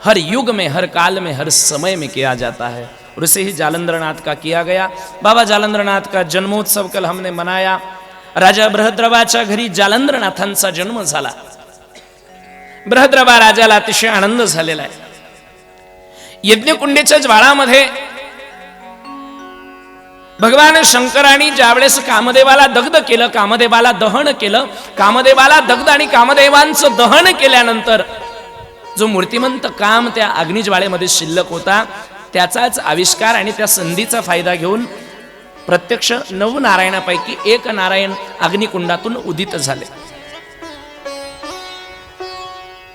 हर युग में, हर काल में, हर समय में किया जाता है. और उसे ही जालंधरनाथ का किया गया. बाबा जालंधरनाथ का जन्मोत्सव कल हमने मनाया. राजा बृहद्रवाच्या घरी जालंधरनाथांचा जन्म झाला. बृहद्रवा राजाला अतिशय आनंद झालेला आहे. यज्ञकुंडीच्या ज्वाळामध्ये भगवान शंकरांनी ज्यावेळेस कामदेवाला दग्ध केलं, कामदेवाला दहन केलं, कामदेवाला दग्ध आणि कामदेवांचं दहन केल्यानंतर जो मूर्तिमंत काम त्या अग्निज्वाळेमध्ये शिल्लक होता, त्याचाच आविष्कार आणि त्या संधीचा फायदा घेऊन प्रत्यक्ष 9 नारायणापैकी एक नारायण अग्निकुंडातून उदित झाले.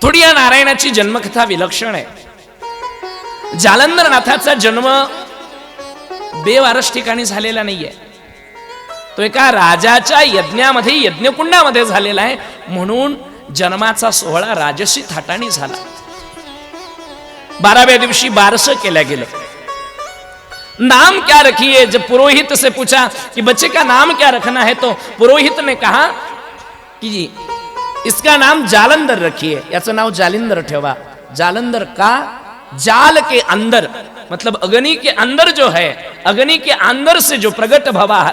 थोडी या नारायणाची जन्मकथा विलक्षण आहे. जालंधरनाथाचा जन्म बेवारस ठिकाणी झालेला नाहीये. तो एका राजाच्या यज्ञामध्ये, यज्ञकुंडामध्ये झालेला आहे. म्हणून जन्माचा सोहळा राजसी थाटाने झाला. 12व्या दिवशी बारसं केल्या गेलं. नाम क्या रखिए, जब पुरोहित से पूछा कि बच्चे का नाम क्या रखना है, तो पुरोहित ने कहा कि इसका नाम जालंधर रखिए, याचं नाव जालिंदर ठेवा. जालंधर का? जाल के अंदर, मतलब अग्नि के अंदर जो है, अग्नि के अंदर से जो प्रकट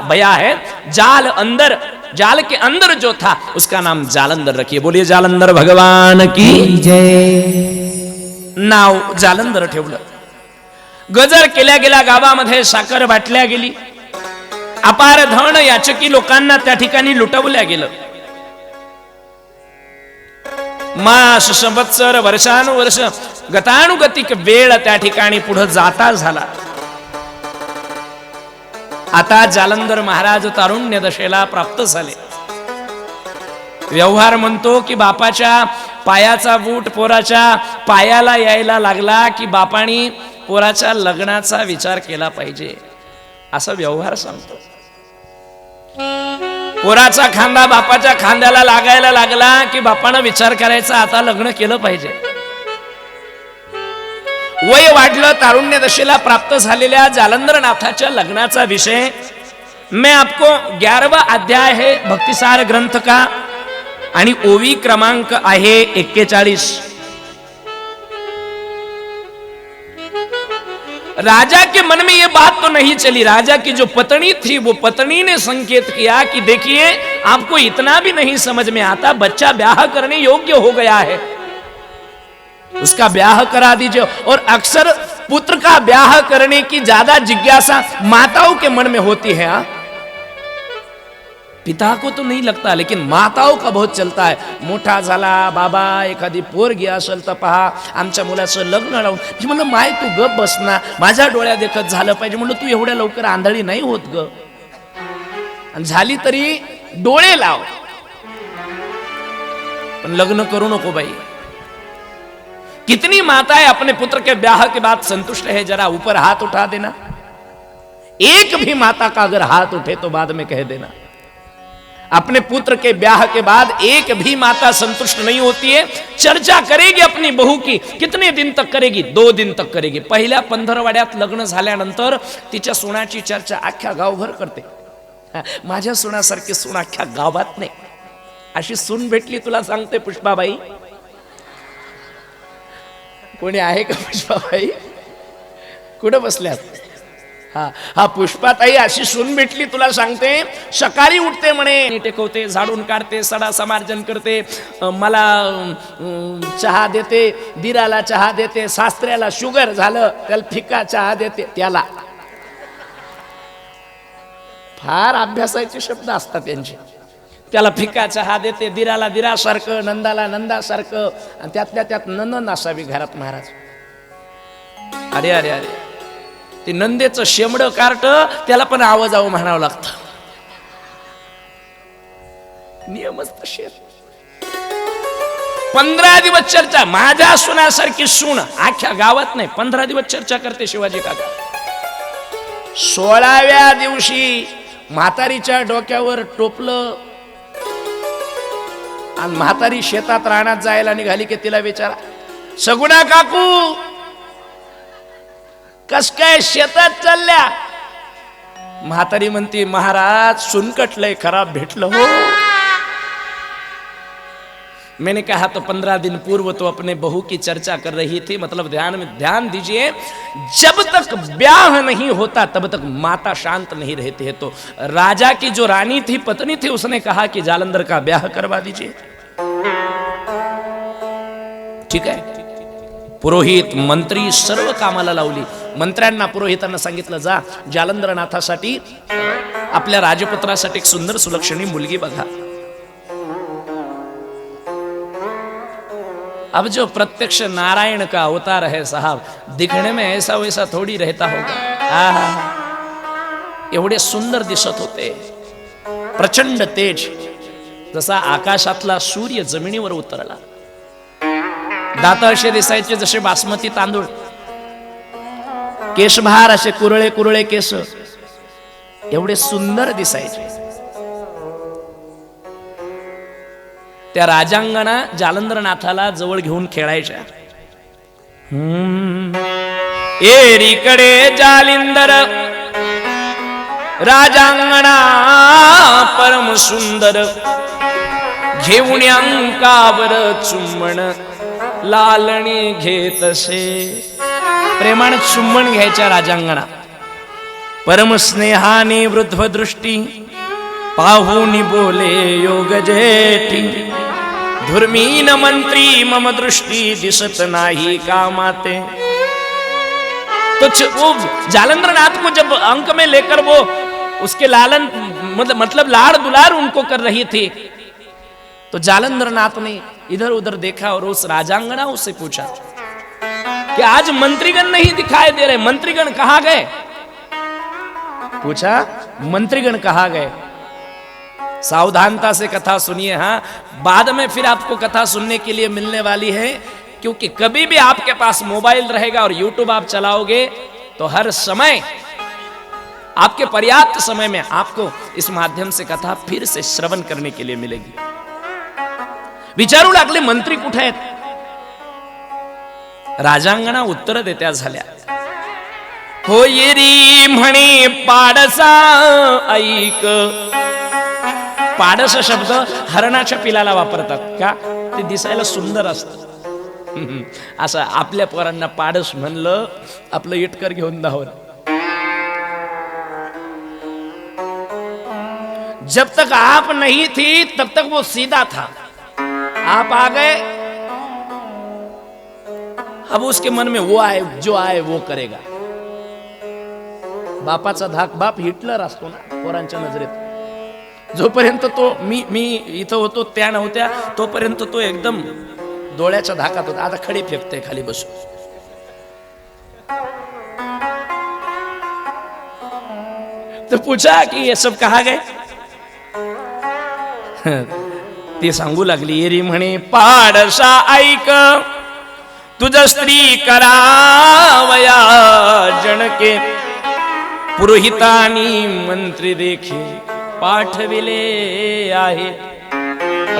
भया है, जाल अंदर, जाल के अंदर जो था उसका नाम जालंधर रखिए. बोलिए जालंधर भगवान की
जय.
नाव जालंधर ठेवलं. गजर केल्या गेल्या, गावामध्ये साखर वाटल्या गेली, अपार धन याचकी लोकांना त्या ठिकाणी लुटवल्या गेलं. मास संवत्सर वर्षानुवर्ष गतानुगतिक वेळ त्या ठिकाणी पुढे जाता झाला. आता जालंधर महाराज तारुण्य दशेला प्राप्त झाले. व्यवहार म्हणतो की बापाच्या पायाचा बूट पोराच्या पायाला यायला लागला की बापानी पोराच्या लग्नाचा विचार केला पाहिजे, असा व्यवहार सांगतो. पोराचा खांदा बापाच्या खांद्याला लागायला लागला की बापानं विचार करायचा आता लग्न केलं पाहिजे. वय वाढलं, तारुण्य दशेला प्राप्त झालेल्या जालंधरनाथाच्या लग्नाचा विषय मैं आपको 11वां अध्याय है भक्तिसार ग्रंथ का आणि ओवी क्रमांक आहे 41. राजा के मन में ये बात तो नहीं चली. राजा की जो पत्नी थी वो पत्नी ने संकेत किया कि देखिए आपको इतना भी नहीं समझ में आता, बच्चा ब्याह करने योग्य हो गया है, उसका ब्याह करा दीजिए. और अक्सर पुत्र का ब्याह करने की ज्यादा जिज्ञासा माताओं के मन में होती है. पिता को तो नहीं लगता, लेकिन माताओं का बहुत चलता है. मोठा झाला बाबा, एखादी पोरगी असेल तर पहा आमच्या मुलाचं लग्न लावून. मी म्हणलं माय तू गप बस ना, माझ्या डोळ्या देखत झालं पाहिजे. म्हणलं तू एवढ्या लवकर आंधळी नाही होत ग, आणि झाली तरी डोळे लाव, पण लग्न करू नको बाई. कितनी माताएं अपने पुत्र के ब्याह के बाद संतुष्ट है? जरा ऊपर हाथ उठा देना. एक भी माता का अगर हाथ उठे तो बाद में कह देना. अपने पुत्र के ब्याह के बाद एक भी माता संतुष्ट नहीं होती है. चर्चा करेगी अपनी बहू की. कितने दिन तक करेगी? 2 दिन तक करेगी. पहिल्या 15 वाड्यात लग्न झाल्यानंतर तिच्या सुनाची चर्चा अख्ख्या गावभर करते. माझ्या सुनासारखी सून अख्ख्या गावात नाही. अशी सून भेटली तुला सांगते पुष्पाबाई. कोणी आहे का पुष्पाबाई? कुठं बसल्यात? हा पुष्पाताई अशी सून भेटली तुला सांगते. सकाळी उठते म्हणे, टेकवते, झाडून काढते, सडा समार्जन करते, मला चहा देते, दिराला चहा देते, सासऱ्याला शुगर झालं त्याला फिका चहा देते. फार अभ्यासाचे शब्द असतात त्यांचे. त्याला फिका चहा देते, दिराला दिरासारखं, नंदाला नंदासारखं, आणि त्यातल्या त्यात नंदन असावी घरात महाराज. अरे अरे अरे, ते नंदेचं शेमड कार्ट त्याला पण आवाज म्हणावं लागतं. नियमच तसे. 15 दिवस चर्चा. माझ्या सुनासारखी सून अख्ख्या गावात नाही. 15 दिवस चर्चा करते शिवाजी काका. 16व्या दिवशी म्हातारीच्या डोक्यावर टोपलं आणि म्हातारी शेतात रानात जायला निघाली की तिला विचारा, सगुणा काकू कस काय शेतात चालल्या? म्हातारी म्हणती, महाराज सुनकटलंय, खराब भेटलं हो. मैंने कहा तो 15 दिन पूर्व तो अपने बहू की चर्चा कर रही थी. मतलब ध्यान दीजिए, जब तक ब्याह नहीं होता तब तक माता शांत नहीं रहती है. तो राजा की जो रानी थी, पत्नी थी, उसने कहा कि जालंधर का ब्याह करवा दीजिए. ठीक है. पुरोहित मंत्री सर्व कामाला लावली. मंत्र्यांना पुरोहितांना सांगितलं, जा जालंधरनाथासाठी आपल्या राजपुत्रासाठी एक सुंदर सुलक्षणी मुलगी बघा. अब जो प्रत्यक्ष नारायण का अवतार है साहब, दिखने में ऐसा वैसा थोड़ी रहता होगा. एवढे सुंदर दिसत होते, प्रचंड तेज, जसा आकाशातला सूर्य जमिनीवर उतरला. दात असे दिसायचे जसे बासमती तांदूळ, केशभार असे कुरळे कुरळे केस, एवढे सुंदर दिसायचे. त्या राजांगणा जालंधरनाथाला जवळ घेऊन खेळायच्या. एरीकडे जालिंदर राजांगणा परम सुंदर, घेऊन अंकावर चुंबन लालणी घेतसे. प्रेमाने चुंबन घ्यायच्या राजांगणा. परम स्नेहाने वृद्ध दृष्टी पाहुनी बोले योग जेठी, धुर्मीन मंत्री मम दृष्टी दिसत नाही कामाते. तो वो जालंधर नाथ को जब अंक में लेकर वो उसके लालन मतलब लाड़ दुलार उनको कर रही थी, तो जालंधर नाथ ने इधर उधर देखा और उस राजांगना उससे पूछा कि आज मंत्रीगण नहीं दिखाई दे रहे, मंत्रीगण कहां गए? पूछा मंत्रीगण कहां गए? सावधानता से कथा सुनिए, हाँ बाद में फिर आपको कथा सुनने के लिए मिलने वाली है, क्योंकि कभी भी आपके पास मोबाइल रहेगा और यूट्यूब आप चलाओगे तो हर समय आपके पर्याप्त समय में आपको इस माध्यम से कथा फिर से श्रवण करने के लिए मिलेगी. विचारू लागले मंत्री कुठे आहेत? राजांगणा उत्तर देत्या झाल्या, हो येरी म्हणे पाडसा ऐक. पाडस शब्द हरणाच्या पिलाला वापरतात का? ते दिसायला सुंदर असतं. असं आपल्या पोरांना पाडस म्हणलं, आपलं इटकर घेऊन धावलं. जब तक आप नहीं थी तब तक वो सीधा था, आप आ गए, अब उसके मन में वो आए, जो आए वो करेगा. बापाचा धाक बाप हिटलर असतो ना पोरांच्या नजरेत. जोपर्यंत तो मी इथं होतो त्या नव्हत्या तोपर्यंत तो एकदम डोळ्याच्या धाकात होता. आता खडी फेकते खाली बसून. तो पूछा कि ये सब कहा गए? ती सांगू लागली, येरी म्हणे पाडसा ऐक, तुझ स्त्री करावया जनके, पुरोहितानी मंत्री देखी पाठविले आहे.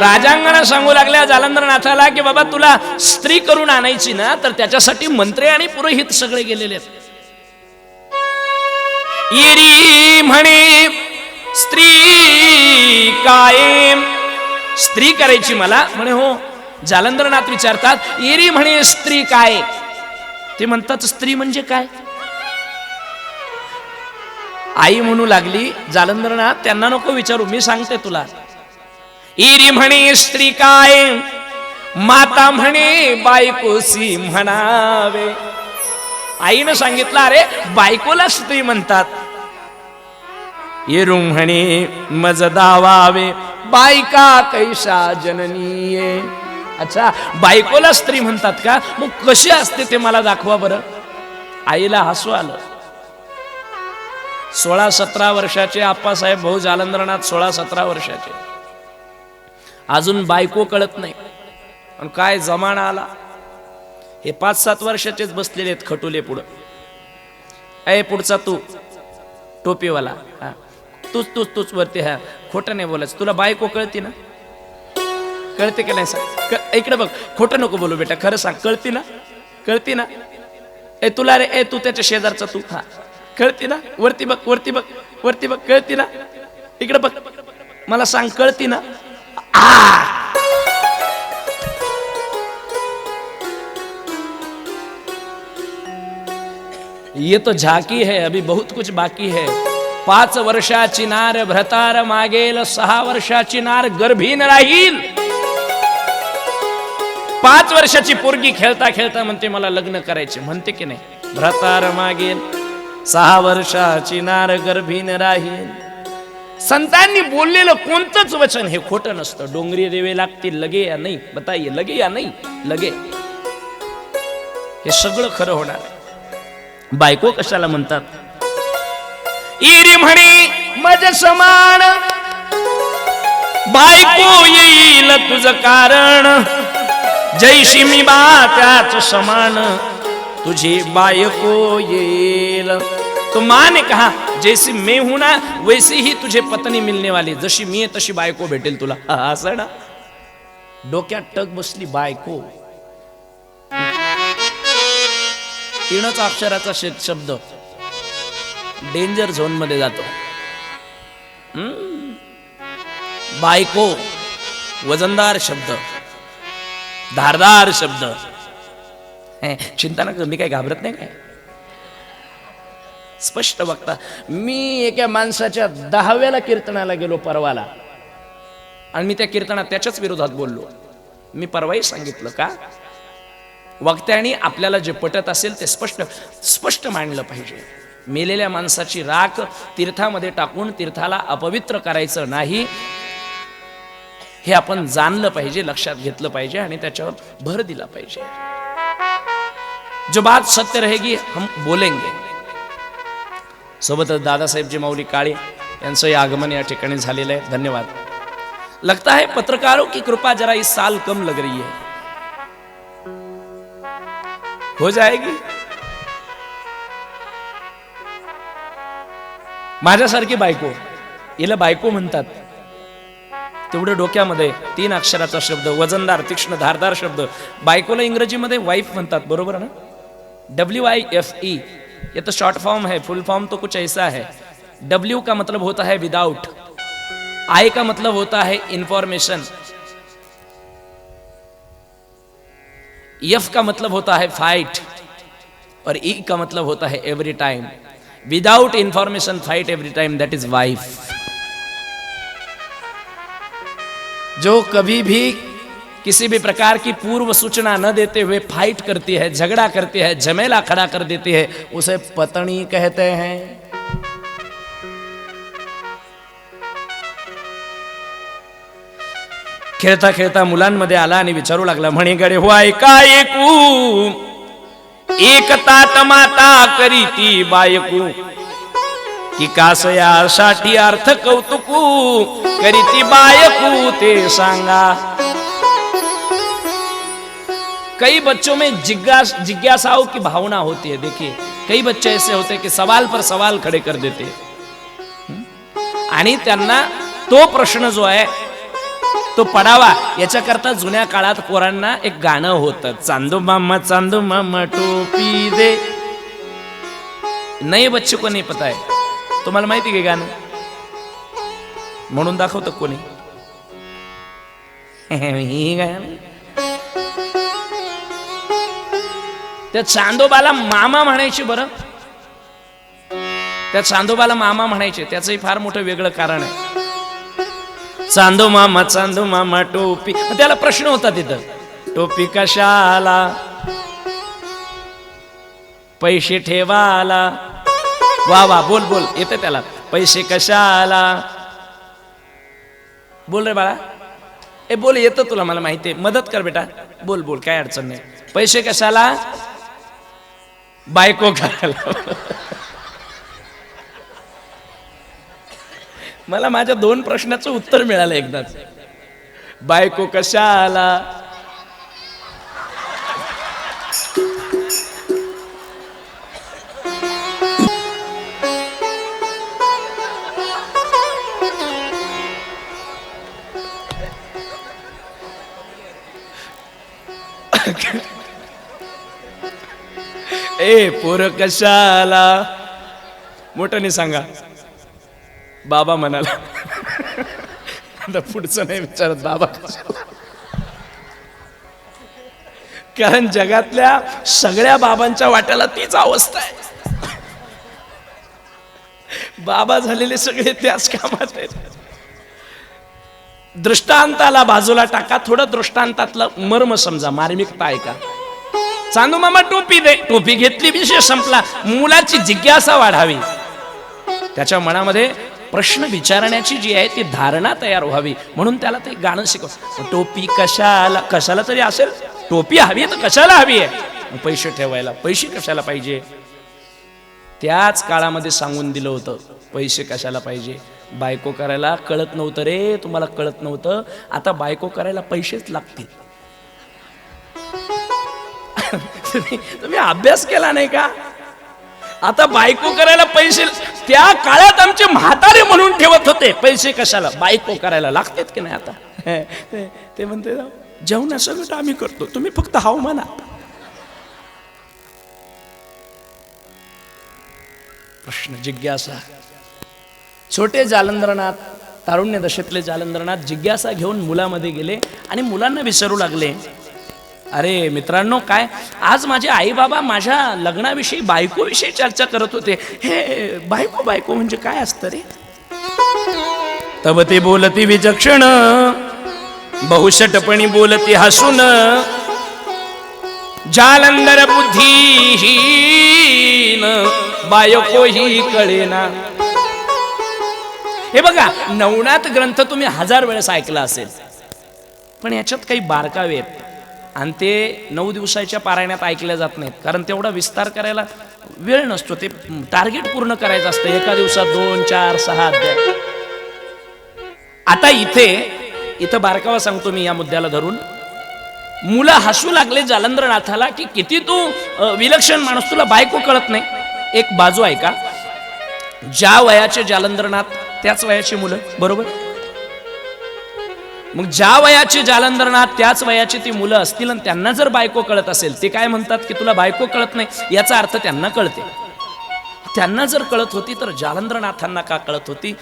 राजांगणा सांगू लागल्या जालंधरनाथाला की बाबा तुला स्त्री करून आणायची ना, तर त्याच्यासाठी मंत्री आणि पुरोहित सगळे गेलेले आहेत. येरी म्हणे स्त्री काय, स्त्री करायची मला? म्हणे हो. जालंधरनाथ विचारतात, येरी म्हणे स्त्री काय? ते म्हणतात स्त्री म्हणजे काय? आई म्हणू लागली, जालंधरनाथ त्यांना नको विचारू, मी सांगते तुला. येरी म्हणे स्त्री काय, माता म्हणे बायकोसी म्हणावे. आईनं सांगितलं अरे बायकोला स्त्री म्हणतात. येरू म्हणे मज दावावे, बायका कैसा जननीये. अच्छा, बायकोला स्त्री म्हणतात का? मग कशी असते ते मला दाखवा बरं. आईला हसू आलं. 16-17 वर्षाचे आप्पासाहेब भाऊ जालंधरनाथ, 16-17 वर्षाचे, अजून बायको कळत नाही. आणि काय जमाना आला. हे 5-7 वर्षाचेच बसलेले आहेत खटुले पुढं. ए पुढचा तू टोपीवाला, हा तूच वरती, हा खोटं नाही बोलायचं. तुला बायको कळती ना? कळते की नाही सांग. इकडे बघ, खोटं नको बोलू बेटा, खरं सांग. कळती ना? कळती ना? ए तुला रे, ए तू त्याच्या शेजारचा तू, हा कळती ना? वरती बघ, वरती बघ, वरती बघ, कळती ना? इकडे बघ, मला सांग, कळती ना? ये तो झाकी है, अभी बहुत कुछ बाकी है. 5 वर्षाची नार भ्रतार मागेल, 6 वर्षाची नार गर्भीन राहील. 5 वर्षाची पोरगी खेळता खेळता म्हणते मला लग्न करायचे, म्हणते की नाही? भ्रतार मागेल, 6 वर्षाची नार गर्भीन राहील. संतांनी बोललेलं कोणतंच वचन हे खोटं नसतं. डोंगरी देवे लागतील लगे या नाही, बताइए लगे या नाही लगे, हे सगळं खरं होणार. बायको कशाला म्हणतात? इरी म्हणे मज समान, बायको येईल तुझं कारण, जैशी मी बा त्याच समान, तुझी बायको येईल. तो माँ ने कहा जैसी मैं हूं ना वैसी ही तुझे पत्नी मिलने वाली. जशी मी आहे तशी बायको भेटेल तुला. असं ना, डोक्यात टक बसली बायको. 3च अक्षराचा शब्द डेंजर झोन मध्ये जातो. बायको वजनदार शब्द, धारदार शब्द. चिंता नका, मी काय घाबरत नाही काय. स्पष्ट बघता. मी एका माणसाच्या 10व्या कीर्तनाला गेलो परवाला, आणि मी त्या कीर्तनात त्याच्याच विरोधात बोललो. मी परवाही सांगितलं का वक्त्याने आपल्याला जे पटत असेल ते स्पष्ट मांडलं पाहिजे. मेलेल्या माणसाची राख तीर्थामध्ये टाकून तीर्थाला अपवित्र करायचं नाही, हे आपण जाणलं पाहिजे, लक्षात घेतलं पाहिजे आणि त्याच्यावर भर दिला पाहिजे. जो बात सत्य रहेगी हम बोलेंगे. सोबतच दादासाहेबजी माऊली काळे यांचं आगमन या ठिकाणी झालेलं आहे. धन्यवाद. लगता है पत्रकारों की कृपा जरा इस साल कम लग रही है. हो जाएगी. माझ्यासारखी बायको, हिला बायको म्हणतात, तेवढं डोक्यामध्ये 3 अक्षराचा शब्द, वजनदार तीक्ष्ण धारदार शब्द. बायकोला इंग्रजीमध्ये वाइफ म्हणतात, बरोबर ना? WIFE. ये तो शॉर्ट फॉर्म है, फुल फॉर्म तो कुछ ऐसा है. W का मतलब होता है विदाउट, I का मतलब होता है इंफॉर्मेशन, F का मतलब होता है फाइट और E का मतलब होता है every time. Without information fight every time, that is wife. जो कभी भी किसी भी प्रकार की पूर्व सूचना न देते हुए फाइट करती है, झगड़ा करती है, झमेला खड़ा कर देती है, उसे पत्नी कहते हैं. खेळता खेळता मुलांमध्ये आला आणि विचारू लागला, म्हणे गडे हो ऐका ऐकू, एक तात माता करी ती बायकू, की कासयासाठी अर्थ कौतुकू करी ती बायकू ते सांगा. कई बच्चों में जिज्ञासाओं की भावना होती है. देखिए, कई बच्चे ऐसे होते हैं कि सवाल पर सवाल खड़े कर देते हैं आणि त्यांना तो प्रश्न जो आहे तो पडावा याच्याकरता जुन्या काळात पोरांना एक गाणं होतं, चांदू मामा टोपी दे. नए बच्चे को नहीं पता है. तुम्हाला माहिती आहे गाणं? म्हणून दाखवतं कोणी? त्या चांदोबाला मामा म्हणायचे. बरं, त्या चांदोबाला मामा म्हणायचे, त्याचंही फार मोठं वेगळं कारण आहे. चांदो मामा टोपी. त्याला प्रश्न होता तिथं, टोपी कशाला, पैसे ठेवाला. वा वा, बोल बोल, येते त्याला. पैसे कशाला, बोल रे बाळा, ए बोल, येतं तुला, मला माहिती आहे, मदत कर बेटा, बोल बोल, काय अडचण नाही. पैसे कशाला, बायको करायला. मला माझ्या 2 प्रश्नाचं उत्तर मिळालं एकदाच. बायको कशाला, ए पोर कशाला. मोठ्याने सांगा. बाबा म्हणाला. आता पुढचं नाही विचारत, बाबा कशाला. कारण जगातल्या सगळ्या बाबांच्या वाट्याला तीच अवस्था आहे. बाबा झालेले सगळे त्याच कामात आहेत. दृष्टांताला बाजूला टाका, थोडं दृष्टांतातलं मर्म समजा, मार्मिकता ऐका. चांदू मामा टोपी दे, टोपी घेतली, विषय संपला. मुलाची जिज्ञासा वाढावी, त्याच्या मनामध्ये प्रश्न विचारण्याची जी आहे ती धारणा तयार व्हावी, म्हणून त्याला ते गाणं शिकव. टोपी कशाला, कशाला तरी असेल, टोपी हवी आहे तर कशाला हवी आहे. पैसे ठेवायला, पैसे कशाला पाहिजे. त्याच काळामध्ये सांगून दिलं होतं पैसे कशाला पाहिजे. बायको करायला कळत नव्हतं रे, तुम्हाला कळत नव्हतं. आता बायको करायला पैसेच लागतील. तुम्ही अभ्यास केला नाही का? आता बायको करायला पैसे, त्या काळात आमचे म्हातारे म्हणून ठेवत होते, पैसे कशाला, बायको करायला लागतात की नाही. आता ते म्हणते जेवणासकट आम्ही करतो, तुम्ही फक्त हाव म्हणा. प्रश्न, जिज्ञासा. छोटे जालंधरनाथ, तारुण्य दशेतले जालंधरनाथ जिज्ञासा घेऊन मुलामध्ये गेले आणि मुलांना विचारू लागले, अरे मित्रांनो, काय आज माझे आई बाबा माझ्या लग्नाविषयी, बायकोविषयी चर्चा करत होते. हे बायको, बायको म्हणजे काय असतं रे. तब ते बोलती विचक्षण, बहुशटपणी बोलती हसून, जालंधर बुद्धिहीन बायकोही कळेना. हे बघा, नवनाथ ग्रंथ तुम्ही 1000 वेळेस ऐकला असेल, पण याच्यात काही बारकावे आहेत आणि ते 9 दिवसाच्या पारायणात ऐकल्या जात नाहीत, कारण तेवढा विस्तार करायला वेळ नसतो. ते टार्गेट पूर्ण करायचं असतं, एका दिवसात 2, 4, 6 अध्याय. आता इथं बारकावा सांगतो मी या मुद्द्याला धरून. मुलं हसू लागले जालंधरनाथाला की किती तू विलक्षण माणूस, तुला बायको कळत नाही. एक बाजू आहे का, ज्या वयाचे जालंधरनाथ त्याच वयाची मुलं, बरोबर. मग ज्या वयाचे जालंधरनाथ त्याच वयाची ती मुलं असतील आणि त्यांना जर बायको कळत असेल, ते काय म्हणतात की तुला बायको कळत नाही, याचा अर्थ त्यांना कळते. त्यांना जर कळत होती तर जालंधरनाथांना का कळत होती?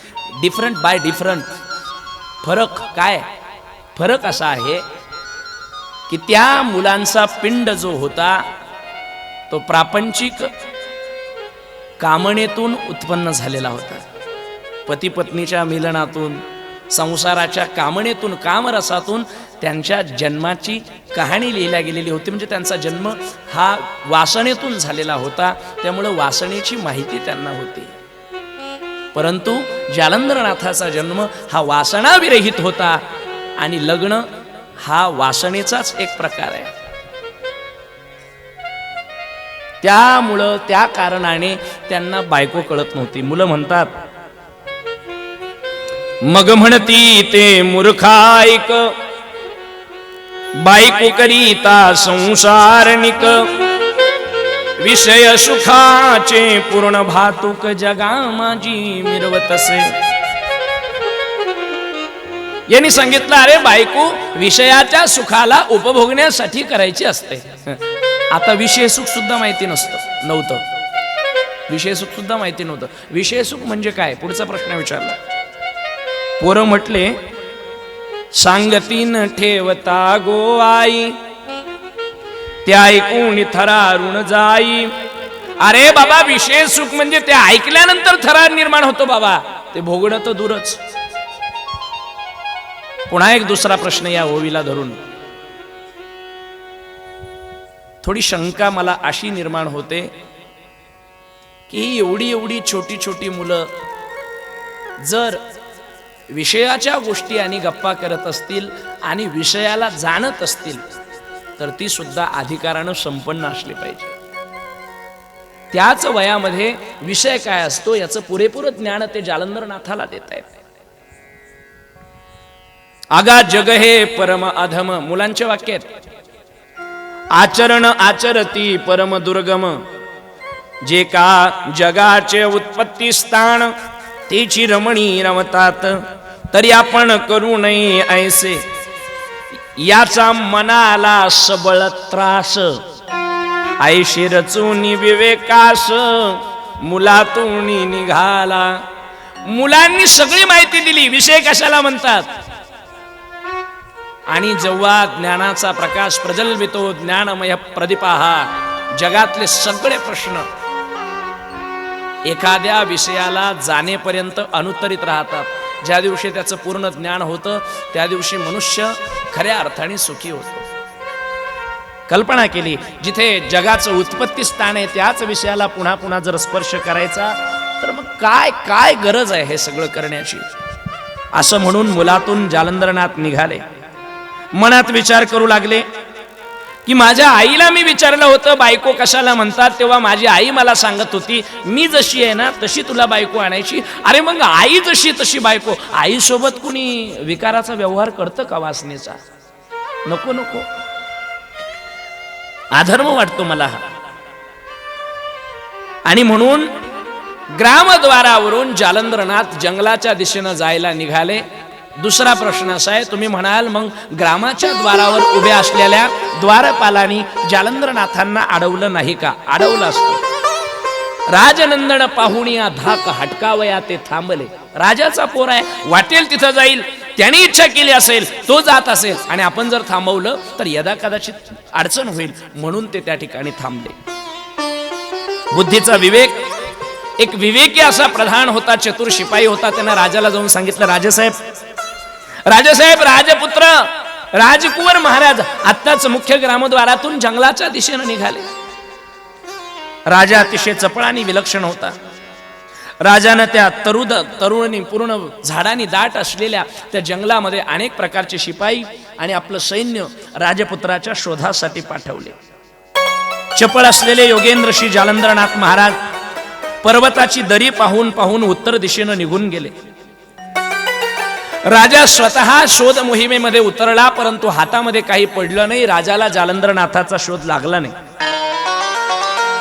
Different by different. फरक काय? फरक असा आहे की त्या मुलांचा पिंड जो होता तो प्रापंचिक कामनेतून उत्पन्न झालेला होता. पती पत्नीच्या मिलनातून, संसाराच्या कामनेतून, कामरसातून त्यांच्या जन्माची कहाणी लिहिल्या गेलेली होती. म्हणजे त्यांचा जन्म हा वासनेतून झालेला होता, त्यामुळे वासनेची माहिती त्यांना होती. परंतु जालंधरनाथाचा जन्म हा वासनाविरहित होता आणि लग्न हा वासनेचाच एक प्रकार आहे. त्यामुळं त्या कारणाने त्यांना बायको कळत नव्हती. मुलं म्हणतात, मग म्हणती ते मूर्खाईक, बायको करीता संसारनिक, विषय सुखाचे पूर्ण भातुक जगा माझी मिरवतसे. यांनी सांगितलं, अरे बायको विषयाच्या सुखाला उपभोगण्यासाठी करायची असते. आता विषय सुख सुद्धा माहिती नव्हतं. विषय सुख सुद्धा माहिती नव्हतं. विषय सुख म्हणजे काय? पुढचा प्रश्न विचारला. पोरं म्हटले, सांगतीन ठेवता गो आई, ते ऐकून थरारून जाई. अरे बाबा, विषय सुख म्हणजे ते ऐकल्यानंतर थरार निर्माण होतो बाबा, ते भोगणं तर दूरच. पुन्हा एक दुसरा प्रश्न या ओवीला धरून. थोडी शंका मला अशी निर्माण होते की एवढी छोटी छोटी मुलं जर विषयाच्या गोष्टी आणि गप्पा करत असतील आणि विषयाला जाणत असतील तर ती सुद्धा अधिकारानं संपन्न असली पाहिजे. त्याच वयामध्ये विषय काय असतो याचं पुरेपूर ज्ञान ते जालंधरनाथाला देत आहेत. आगा जग हे परम अधम. मुलांचे वाक्य आहेत, आचरण आचरती परम दुर्गम, जे का जगाचे उत्पत्ती स्थान, तेची रमणी रमतात, तरी आपण करू नये ऐसे, याचा मनाला सबळ त्रास, ऐशी रचून विवेकास, मुलातून निघाला. मुलांनी सगळी माहिती दिली, विषय कशाला म्हणतात. आणि जेव्हा ज्ञानाचा प्रकाश प्रज्वलितो ज्ञानमय प्रदीपाहा, जगातले सगळे प्रश्न एखाद्या विषयाला जाणेपर्यंत अनुत्तरित राहतात. ज्या दिवशी त्याचं पूर्ण ज्ञान होतं त्या दिवशी मनुष्य खऱ्या अर्थाने सुखी होतो. कल्पना केली, जिथे जगाचं उत्पत्ती स्थान आहे त्याच विषयाला पुन्हा पुन्हा जर स्पर्श करायचा तर मग काय काय गरज आहे हे सगळं करण्याची. असं म्हणून मुलातून जालंधरनाथ निघाले. मनात विचार करू लागले की माझ्या आईला मी विचारलं होतं बायको कशाला म्हणतात, तेव्हा माझी आई मला सांगत होती मी जशी आहे ना तशी तुला बायको आणायची. अरे मग आई जशी तशी बायको. आईसोबत कुणी विकाराचा व्यवहार करतं का वासनेचा? नको नको, अधर्म वाटतो मला हा. आणि म्हणून ग्रामद्वारावरून जालंधरनाथ जंगलाच्या दिशेनं जायला निघाले. दुसरा प्रश्न असा आहे, तुम्ही म्हणाल मग ग्रामाच्या द्वारावर उभ्या असलेल्या द्वारपालांनी जालंधरनाथांना अडवलं नाही का? अडवलं असतं. राजनंदन पाहुणिया धाक हटकावया ते थांबले. राजाचा पोर आहे, वाटेल तिथं जाईल, त्याने इच्छा केली असेल, तो जात असेल आणि आपण जर थांबवलं तर यदा कदाचित अडचण होईल, म्हणून ते त्या ठिकाणी थांबले. बुद्धीचा विवेक, एक विवेकी असा प्रधान होता, चतुर शिपाई होता. त्यानं राजाला जाऊन सांगितलं, राजसाहेब राजपुत्र, राजकुंवर महाराज आत्ताच मुख्य ग्रामद्वारातून जंगलाच्या दिशेने निघाले. राजा अतिशय चपळ आणि विलक्षण होता. राजानं त्या तरुणी पूर्ण झाडांनी दाट असलेल्या त्या जंगलामध्ये अनेक प्रकारचे शिपाई आणि आपलं सैन्य राजपुत्राच्या शोधासाठी पाठवले. चपळ असलेले योगेंद्र श्री जालंधरनाथ महाराज पर्वताची दरी पाहून पाहून उत्तर दिशेनं निघून गेले. राजा स्वतः शोध मोहिमेमध्ये उतरला, परंतु हातामध्ये काही पडलं नाही. राजाला जालंधरनाथाचा शोध लागला नाही.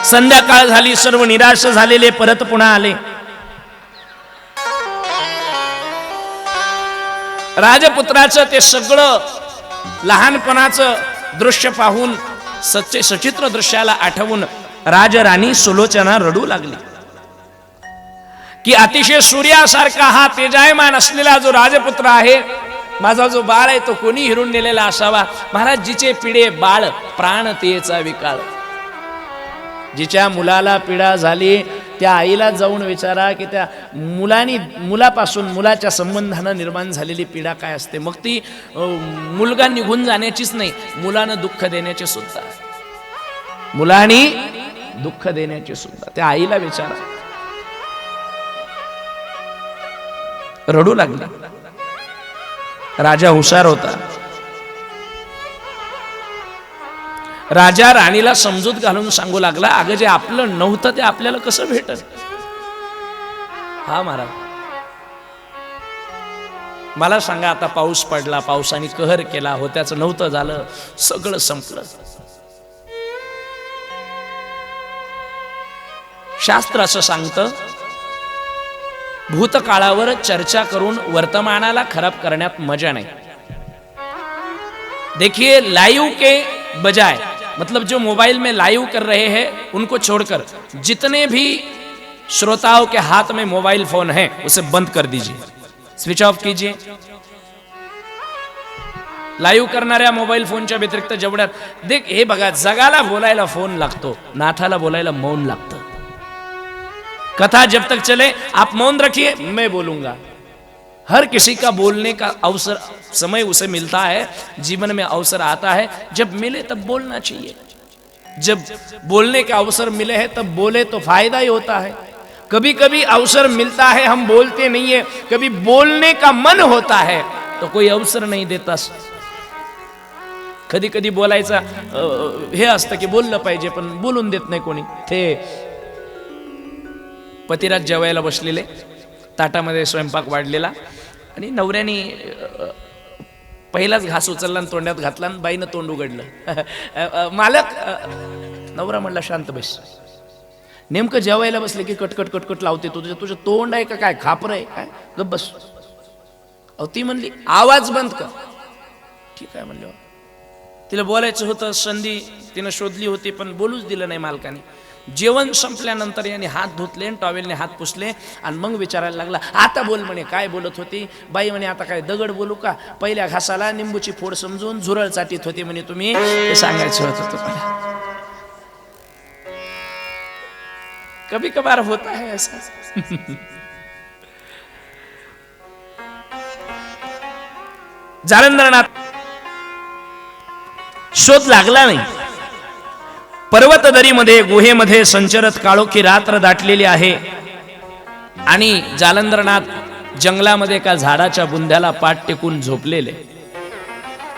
संध्याकाळ झाली, सर्व निराश झालेले परत पुन्हा आले. राजपुत्राचं ते सगळं लहानपणाचं दृश्य पाहून सचित्र दृश्याला आठवून राजराणी सुलोचना रडू लागली की अतिशय सूर्यासारखा हा तेजायमान असलेला जो राजपुत्र आहे, माझा जो बाळ आहे, तो कोणी हिरून नेलेला असावा. महाराज, जिचे पिढे बाळ प्राण तेचा विकाळ. जिच्या मुलाला पीडा झाली त्या आईला जाऊन विचारा की त्या मुलापासून मुलाच्या संबंधानं निर्माण झालेली पीडा काय असते. मग ती मुलगा निघून जाण्याचीच नाही, मुलानं दुःख देण्याची सुद्धा, मुलाने दुःख देण्याची सुद्धा. त्या आईला विचारा. रडू लागला. राजा हुशार होता. राजा राणीला समजूत घालून सांगू लागला, अगं जे आपलं नव्हतं ते आपल्याला कसं भेटत. हा महाराज, मला सांगा, आता पाऊस पडला, पावसाने कहर केला, होत्याचं नव्हतं झालं, सगळं संपलं. शास्त्र असं सांगतं, भूतकाळावर चर्चा करून वर्तमानाला खराब करण्यात मजा नहीं। देखिए लाइव के बजाय मतलब जो मोबाइल में लाइव कर रहे हैं उनको छोड़कर जितने भी श्रोताओं के हाथ में मोबाइल फोन है उसे बंद कर दीजिए, स्विच ऑफ कीजिए। लाईव्ह करणाऱ्या मोबाईल फोनच्या व्यतिरिक्त जेवढ्यात देख हे बघा, जगाला बोलायला फोन लागतो, नाथाला बोलायला मौन लागतं। कथा जब तक चले आप मौन रखिए, मैं बोलूंगा। हर किसी का बोलने का अवसर समय उसे मिलता है, जीवन में अवसर आता है, जब मिले तब बोलना चाहिए। जब बोलने का अवसर मिले है तब बोले तो फायदा ही होता है। कभी कभी अवसर मिलता है हम बोलते नहीं है, कभी बोलने का मन होता है तो कोई अवसर नहीं देता। कधी कधी बोलायचा हे असतं की बोललं पाहिजे पण बोलून देत नाही कोणी। ते पतिराज जेवायला बसलेले, ताटामध्ये स्वयंपाक वाढलेला आणि नवऱ्याने पहिलाच घास उचलला आणि तोंडात घातला आणि बाईनं तोंड उघडलं। मालक, नवरा म्हणला शांत बस। नेमकं जेवायला बसले की कटकट कटकट लावते, तुझं तोंड आहे का काय, खापर आहे काय, गप बस। ती म्हणली आवाज बंद कर। ठीक आहे म्हणलं। तिला बोलायचं होतं, संधी तिनं शोधली होती पण बोलूच दिलं नाही मालकाने। जेवण संपल्यानंतर याने हात धुतले, टॉवेलने हात पुसले आणि मग विचारायला लागला, आता बोल म्हणे। काय बोलत होती बाई? म्हणे आता काय दगड बोलू का? पहिल्या घासाला निंबूची फोड समजून झुरळ चाटीत होती म्हणे तुम्ही, ते सांगायचं होतं तुम्हाला। कभी कभार होता है ऐसा। जालंधरनाथ शोध लागला नाही। पर्वतदरीमध्ये गुहेमध्ये संचरत काळोखी रात्र दाटलेली आहे आणि जालंधरनाथ जंगलामध्ये एका झाडाच्या बुंध्याला पाठ टेकून झोपलेले।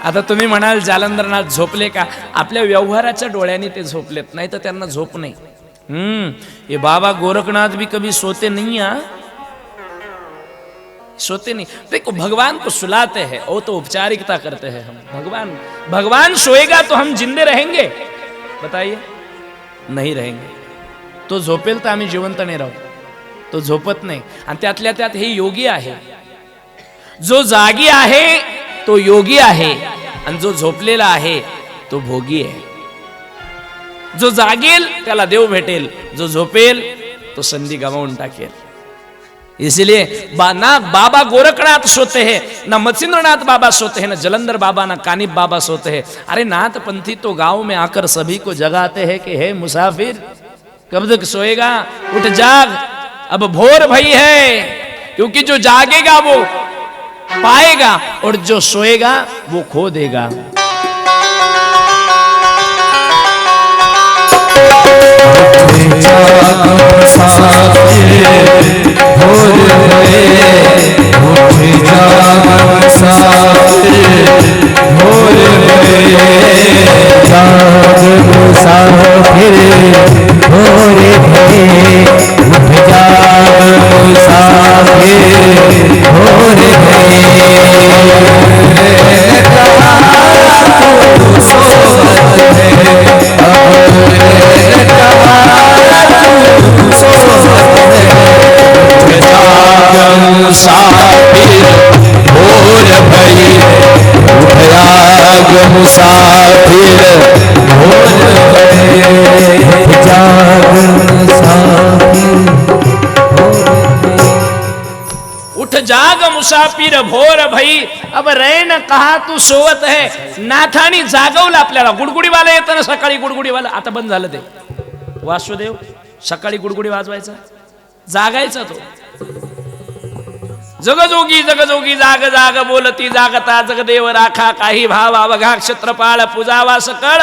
आता तुम्ही म्हणाल जालंधरनाथ झोपले का? आपल्या व्यवहाराच्या डोळ्याने ते झोपलेत, नाही तर त्यांना झोप नाही। ये बाबा गोरखनाथ भी कभी सोते नहीं, सोते नहीं। देखो भगवान को सुलाते हैं, वो तो औपचारिकता करते हैं हम। भगवान सोएगा तो हम जिंदे रहेंगे? बताइए, नहीं रहेंगे। तो झोपेल तर आम्ही जिवंत नाही राहू, तो झोपत नाही। आणि त्यातल्या त्यात हे योगी आहे। जो जागी आहे तो योगी आहे आणि जो झोपलेला आहे तो भोगी आहे। जो जागेल त्याला देव भेटेल, जो झोपेल तो संधी गमावून टाकेल। इसलिए ना बाबा गोरखनाथ सोते हैं, ना मत्स्येंद्रनाथ बाबा सोते हैं, ना जलंधर बाबा, ना कानिप बाबा सोते हैं। अरे नाथ पंथी तो गांव में आकर सभी को जगाते हैं कि हे मुसाफिर कब तक सोएगा, उठ जाग, अब भोर भई है। क्योंकि जो जागेगा वो पाएगा और जो सोएगा वो खो देगा। उठ जाग मुसाफिर भोर भई। अब रैन कहा तू सोवत है, नाथानी जागवलं आपल्याला। गुडगुडीवाला येतं ना सकाळी, गुडगुडीवाला आता बंद झालं ते वासुदेव, सकाळी गुडगुडी वाजवायचा, जागायचा तो। जगजोगी जगजोगी जाग जाग बोलती जागता, जगदेव राखा काही भाव अवघा, क्षेत्रपाळ पूजावा सकळ।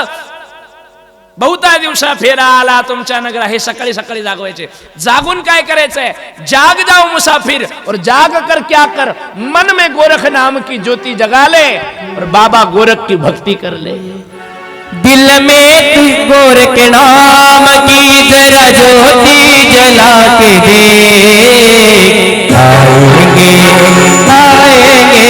बहुता दिवसा फेरा आला तुमच्या नगरा, हे सकाळी सकाळी जागवायचे। जागून काय करायचंय, जाग जाओ मुसाफिर और जाग कर क्या कर, मन में गोरख नाम की ज्योति जगा ले और बाबा गोरख की भक्ति कर ले।
दिल में तू गोरख के नाम की जरा ज्योति जला के दे। आएंगे आएंगे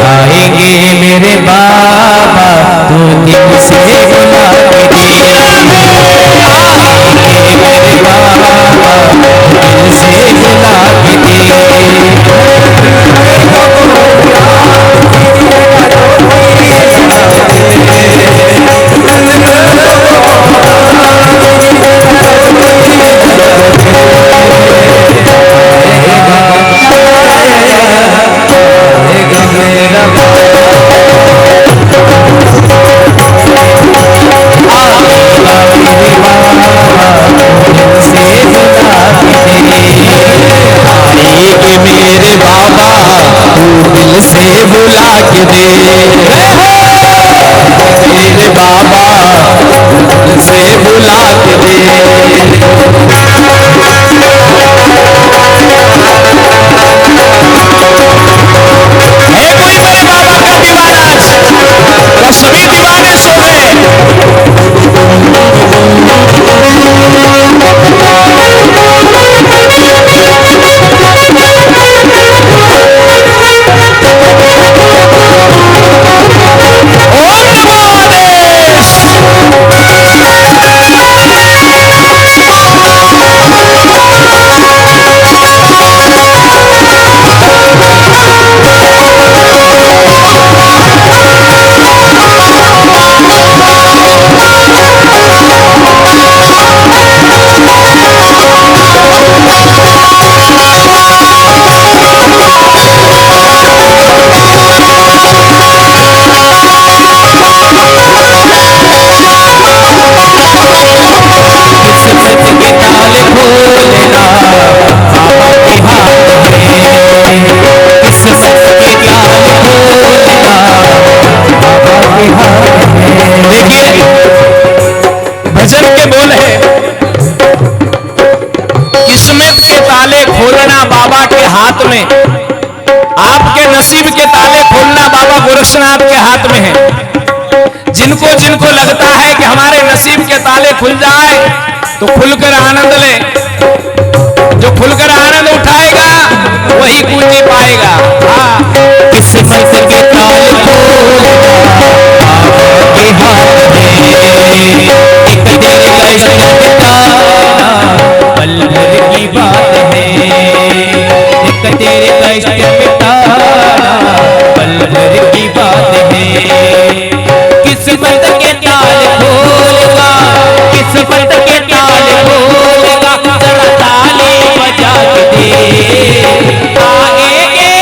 आएंगे मेरे बाबा, तू दिल से बुला के दे। आएंगे मेरे बाबा, दिल से बुला के दे। मेरे बाबा तू दिल से बुला के दे। मेरे बाबा दिल से बुला के दे। है कोई मेरे बाबा का दीवाना या सभी दीवाने सो भजन के बोल है, किस्मत के ताले खोलना बाबा के हाथ में। आपके नसीब के ताले खोलना बाबा गोरक्षनाथ के हाथ में है। जिनको जिनको लगता है कि हमारे नसीब के ताले खुल जाए तो खुलकर आनंद ले। जो खुलकर आनंद उठाएगा वही पूंजी पाएगा। हाँ, किस्मत के ताले खोलना के हाथ में, एक तेरे कष्ट मिटाना पल भर की बात है। एक तेरे कष्ट मिटाना पल भर की बात है। किस्मत के ताले खोलेगा, किस्मत के ताले खोलेगा, जरा ताली बजा के दे। आएंगे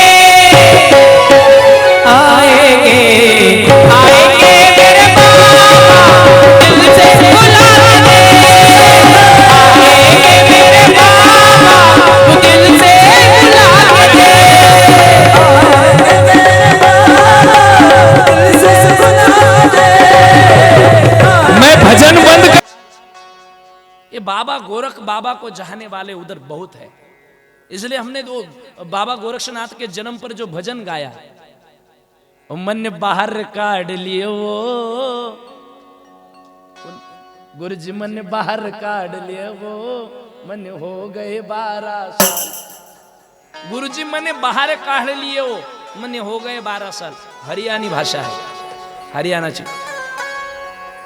बाबा गोरख बाबा को चाहने वाले उधर बहुत है, इसलिए हमने तो बाबा गोरक्षनाथ के जन्म पर जो भजन गाया, मन बाहर काढ़ लिए वो गुरुजी, मन बाहर काढ़ लिए वो मन हो गए 12 साल। गुरुजी मैंने बाहर काढ़ लिए वो मन हो गए 12 साल। हरियाणी भाषा है, हरियाणा की।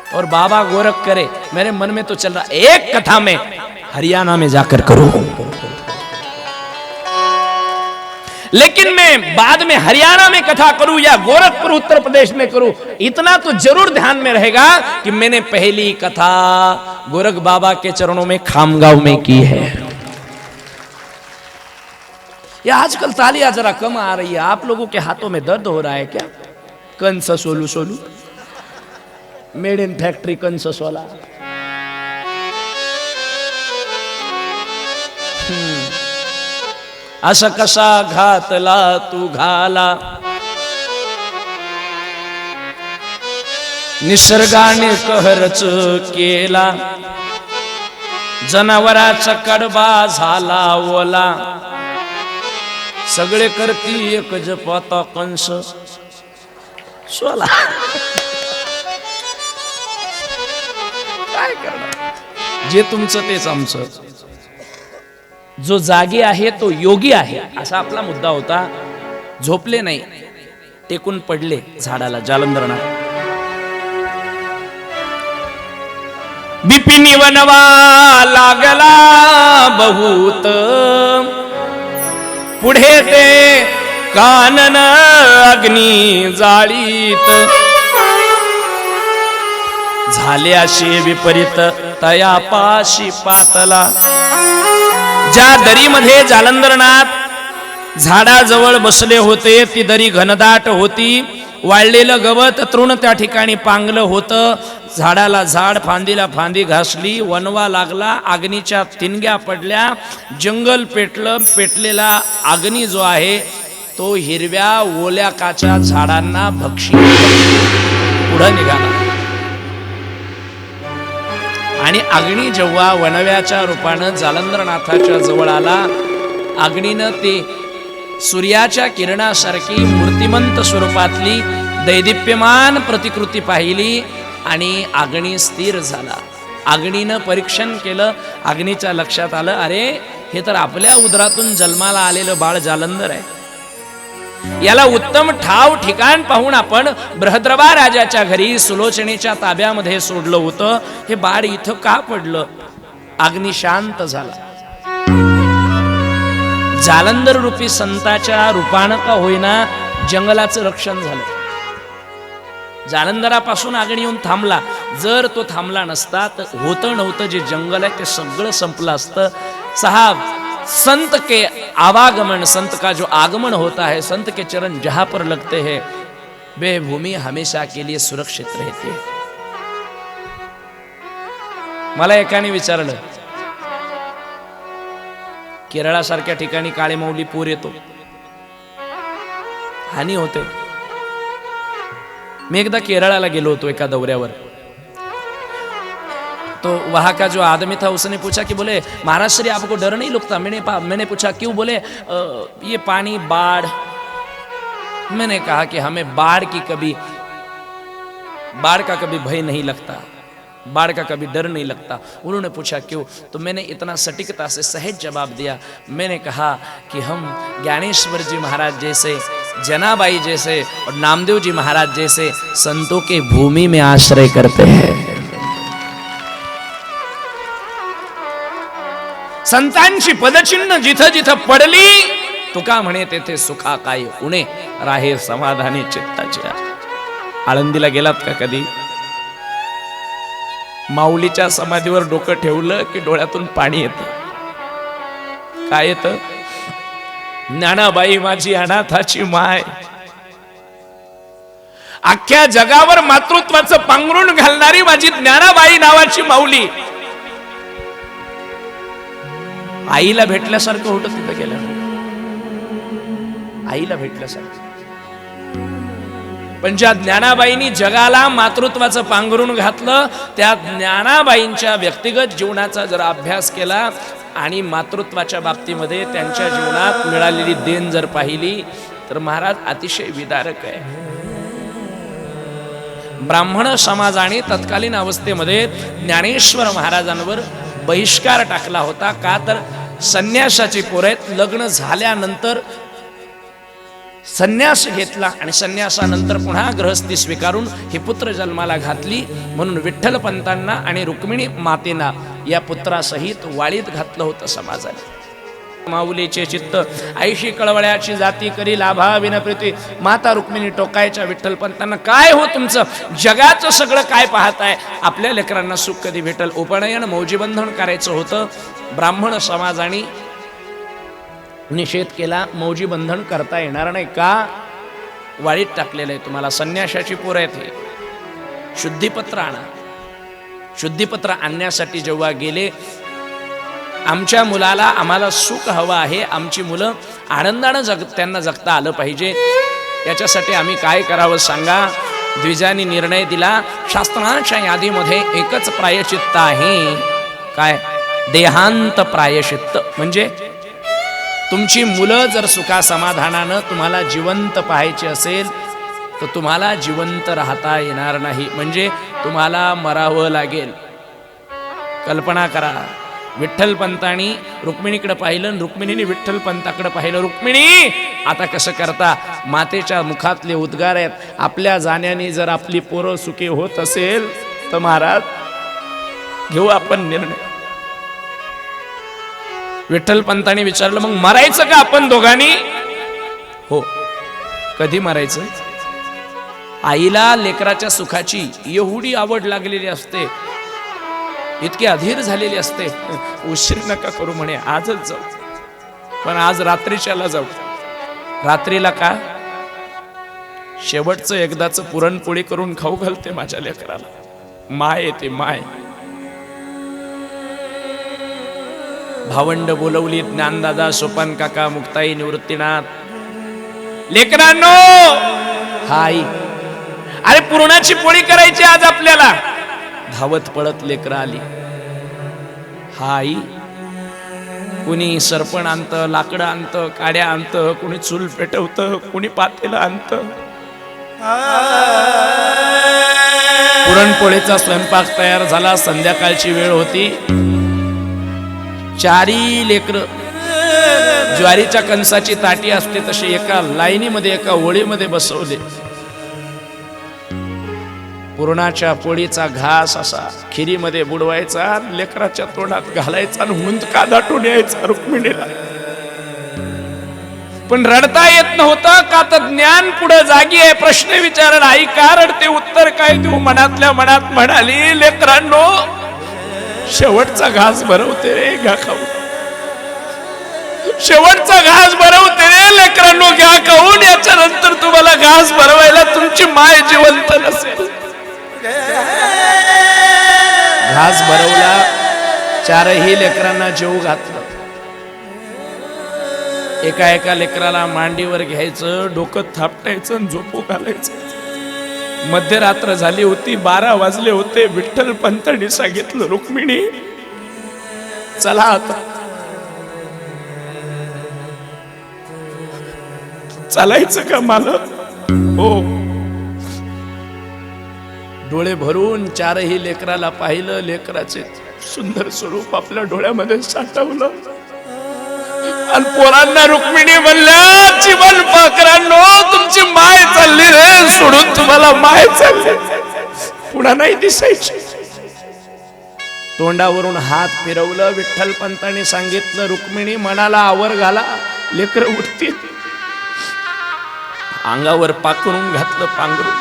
और बाबा गोरख करे, मेरे मन में तो चल रहा एक कथा में हरियाणा में जाकर करूं, लेकिन मैं बाद में हरियाणा में कथा करूं या गोरखपुर उत्तर प्रदेश में करूं, इतना तो जरूर ध्यान में रहेगा कि मैंने पहली कथा गोरख बाबा के चरणों में खामगांव में की है। या आजकल तालियां जरा कम आ रही है, आप लोगों के हाथों में दर्द हो रहा है क्या? कंस सोलू सोलू, मेड इन फैक्ट्री कंस सोला। असा कसा घातला तू घाला, निसर्गाने कहरच केला, जनावराचा कडबा झाला ओला, सगळे करती एक जपाता कंस सोला। काय करणार, जे तुमचं तेच आमचं। जो जागी आहे तो योगी आहे, असा आपला मुद्दा होता। झोपले नाही, टेकून पडले झाडाला जालंधरनाथ। बिपिनी वनवा लागला बहुत, पुढे ते कानन अग्नी जाळीत, झाले असे विपरीत तया पाशी पातला। ज्या दरीमध्ये जालंधरनाथ झाडाजवळ बसले होते, ती दरी घनदाट होती, वाळलेलं गवत तृण त्या ठिकाणी पांगलं होतं। झाडाला झाड, फांदीला फांदी घासली, वनवा लागला, अग्नीच्या तिनग्या पडल्या, जंगल पेटलं। पेटलेला अग्नी जो आहे तो हिरव्या ओल्या काच्या झाडांना भक्षी पुढे निघाला। आणि अग्नी जेव्हा वनव्याच्या रूपानं जालंधरनाथाच्या जवळ आला, अग्नीनं ते सूर्याच्या किरणासारखी मूर्तिमंत स्वरूपातली दैदिप्यमान प्रतिकृती पाहिली आणि अग्नी स्थिर झाला। अग्नीनं परीक्षण केलं, अग्नीच्या लक्षात आलं, अरे हे तर आपल्या उदरातून जन्माला आलेलं बाळ जालंधर आहे, याला उत्तम ठाव ठिकाण पाहून आपण बृहद्रवा राजाच्या घरी सुलोचनेच्या ताब्यामध्ये सोडलं होतं, हे बाळ इथं का पडलं? अग्नी शांत झाला। जालंधर रूपी संताच्या रूपानं का होईना जंगलाचं रक्षण झालं। जालंधरापासून अग्नी येऊन थांबला, जर तो थांबला नसता तर होतं नव्हतं जे जंगल आहे ते सगळं संपलं असतं। साहब, संत के आवागमन, संत का जो आगमन होता है, संत के चरण जहां पर लगते हैं वे भूमि हमेशा के लिए सुरक्षित रहती है। मला एकाने विचारलं, केरळासारख्या ठिकाणी काळे मौली पूर येतो, हानी होते। मी एकदा केरळाला गेलो होतो एका दौऱ्यावर, तो वहां का जो आदमी था उसने पूछा कि बोले महाराज श्री आपको डर नहीं लगता? मैंने पूछा क्यों? बोले ये पानी, बाढ़। मैंने कहा कि हमें बाढ़ का कभी भय नहीं लगता, बाढ़ का कभी डर नहीं लगता। उन्होंने पूछा क्यों? तो मैंने इतना सटीकता से सहज जवाब दिया। मैंने कहा कि हम ज्ञानेश्वर जी महाराज जैसे, जनाबाई जैसे और नामदेव जी महाराज जैसे संतों के भूमि में आश्रय करते हैं। संतांची पदचिन्ह जिथं जिथं पडली, तुका म्हणे तेथे सुखा काय उणे, राहे समाधानी चित्ताच्या। आळंदीला गेलात का कधी? माऊलीच्या समाधीवर डोकं ठेवलं की डोळ्यातून पाणी येतं। काय येतं? ज्ञानाबाई माझी अनाथाची माय, अख्ख्या जगावर मातृत्वाचं पांघरुण घालणारी माझी ज्ञानाबाई नावाची माऊली। आईला भेटल्यासारखं होतं तिथं गेल्यावर, आईला भेटल्यासारखं। पण ज्या ज्ञानाबाईंनी जगाला मातृत्वाचं पांघरून घातलं, त्या ज्ञानाबाईंच्या व्यक्तिगत जीवनाचा जर अभ्यास केला आणि मातृत्वाच्या बाबतीमध्ये त्यांच्या जीवनात मिळालेली देण जर पाहिली तर महाराज अतिशय विदारक आहे. ब्राह्मण समाजाने तत्कालीन अवस्थेमध्ये ज्ञानेश्वर महाराजांवर बहिष्कार टाकला होता. का तर संन्यासाची पोरं लग्न झाल्यानंतर संन्यास घेतला आणि संन्यासानंतर पुन्हा गृहस्थी स्वीकारून ही पुत्र जन्माला घातली. म्हणून विठ्ठलपंतांना आणि रुक्मिणी मातेना या पुत्रासहित वाळीत घातलं होतं समाजाने. माऊलीचे चित्त आईशी कळवळ्याची जाती करी लाभा विनप्रीती. माता रुक्मिणी टोकायच्या विठ्ठलपंतांना, काय हो तुमचं जगाचं सगळं काय पाहताय, आपल्या लेकरांना सुख कधी भेटल. उपनयन मौजीबंधन करायचं होतं. ब्राह्मण समाजाने निषेध केला, मौजी बंधन करता येणार नाही. का? वाळीत टाकलेलं आहे तुम्हाला. संन्याशाची पोरं आहेत हे. शुद्धीपत्र आणा. शुद्धीपत्र आणण्यासाठी जेव्हा गेले, आमच्या मुलाला आम्हाला सुख हवं आहे, आमची मुलं आनंदानं त्यांना जगता आलं पाहिजे, याच्यासाठी आम्ही काय करावं सांगा. द्विजांनी निर्णय दिला, शास्त्राच्या यादीमध्ये एकच प्रायश्चित्त आहे. काय? देहांत प्रायश्चित्त. म्हणजे तुमची मुलं जर सुखा समाधानानं तुम्हाला जिवंत पाहायची असेल तर तुम्हाला जिवंत राहता येणार नाही, म्हणजे तुम्हाला मरावं लागेल. कल्पना करा, विठ्ठलपंतांनी रुक्मिणीकडे पाहिलं, रुक्मिणीने विठ्ठलपंताकडे पाहिलं. रुक्मिणी, आता कसं करता? मातेच्या मुखातले उद्गार आहेत, आपल्या जाण्याने जर आपली पोरं सुखी होत असेल तर महाराज घेऊ आपण निर्णय. विठ्ठलपंतांनी विचारलं, मग मरायचं का आपण दोघांनी? हो. कधी मरायचं? आईला लेकराच्या सुखाची एवढी आवड लागलेली असते, इतकी अधीर झालेली असते, उशीर नका करू म्हणे, आजच जाऊ. पण आज रात्रीच्याला जाऊ. रात्रीला का? शेवटचं एकदाचं पुरणपोळी करून खाऊ घालते माझ्या लेकराला. माय येते, माय. भावंड बोलवली, ज्ञानदादा, सोपान काका, मुक्ताई, निवृत्तीनाथ. लेकरांनो, हाई, अरे पुरणाची पोळी करायची आज आपल्याला. धावत पळत लेकर आली. हाई, कुणी सरपण आणत, लाकडं आणत, काड्या आणत, कुणी चूल पेटवत, कुणी पातेलं आणत. पुरणपोळीचा स्वयंपाक तयार झाला. संध्याकाळची वेळ होती. चारी लेकर ज्वारीच्या कणसाची ताटी असते तशी एका लाईनीमध्ये, एका ओळीमध्ये बसवले. पुरणाच्या पोळीचा घास असा खिरीमध्ये बुडवायचा, लेकराच्या तोंडात घालायचा आणि हुंदका दाटून यायचा रुक्मिणीला. पण रडता येत नव्हतं. का तर ज्ञान पुढे जागी आहे. प्रश्न विचारला, आई का रडते? उत्तर काय देऊ? मनातल्या मनात म्हणाली, लेकरांनो, शेवटचा घास भरवते रे, घ्या खाऊ. शेवटचा घास भरवते रे लेकरांनो, घ्या खाऊन. याच्या नंतर तुम्हाला घास भरवायला तुमची माय जिवंत नसेल. घास भरवला. चारही लेकरांना जेवू घातलं. एका एका लेकराला मांडीवर घ्यायचं, डोकं थापटायचं आणि झोपू घालायचं. मध्यरात्र झाली होती, 12 वाजले होते. विठ्ठलपंतांनी सांगितलं, रुक्मिणी चला आता. चालायचं का मालक? हो. डोळे भरून चारही लेकराला पाहिलं. लेकराचे सुंदर स्वरूप आपल्या डोळ्यामध्ये साठवलं. आणि पोरांना रुक्मिणी म्हणल्या, जीवन पाखरांनो, तुमची माय चालली रे, सोडून तुम्हाला माय चालली, पुन्हा नाही दिसायची. तोंडावरून हात फिरवलं. विठ्ठलपंतांनी सांगितलं, रुक्मिणी मनाला आवर घाला, लेकर उठतील. अंगावर पाखरून घातलं, पांघरून.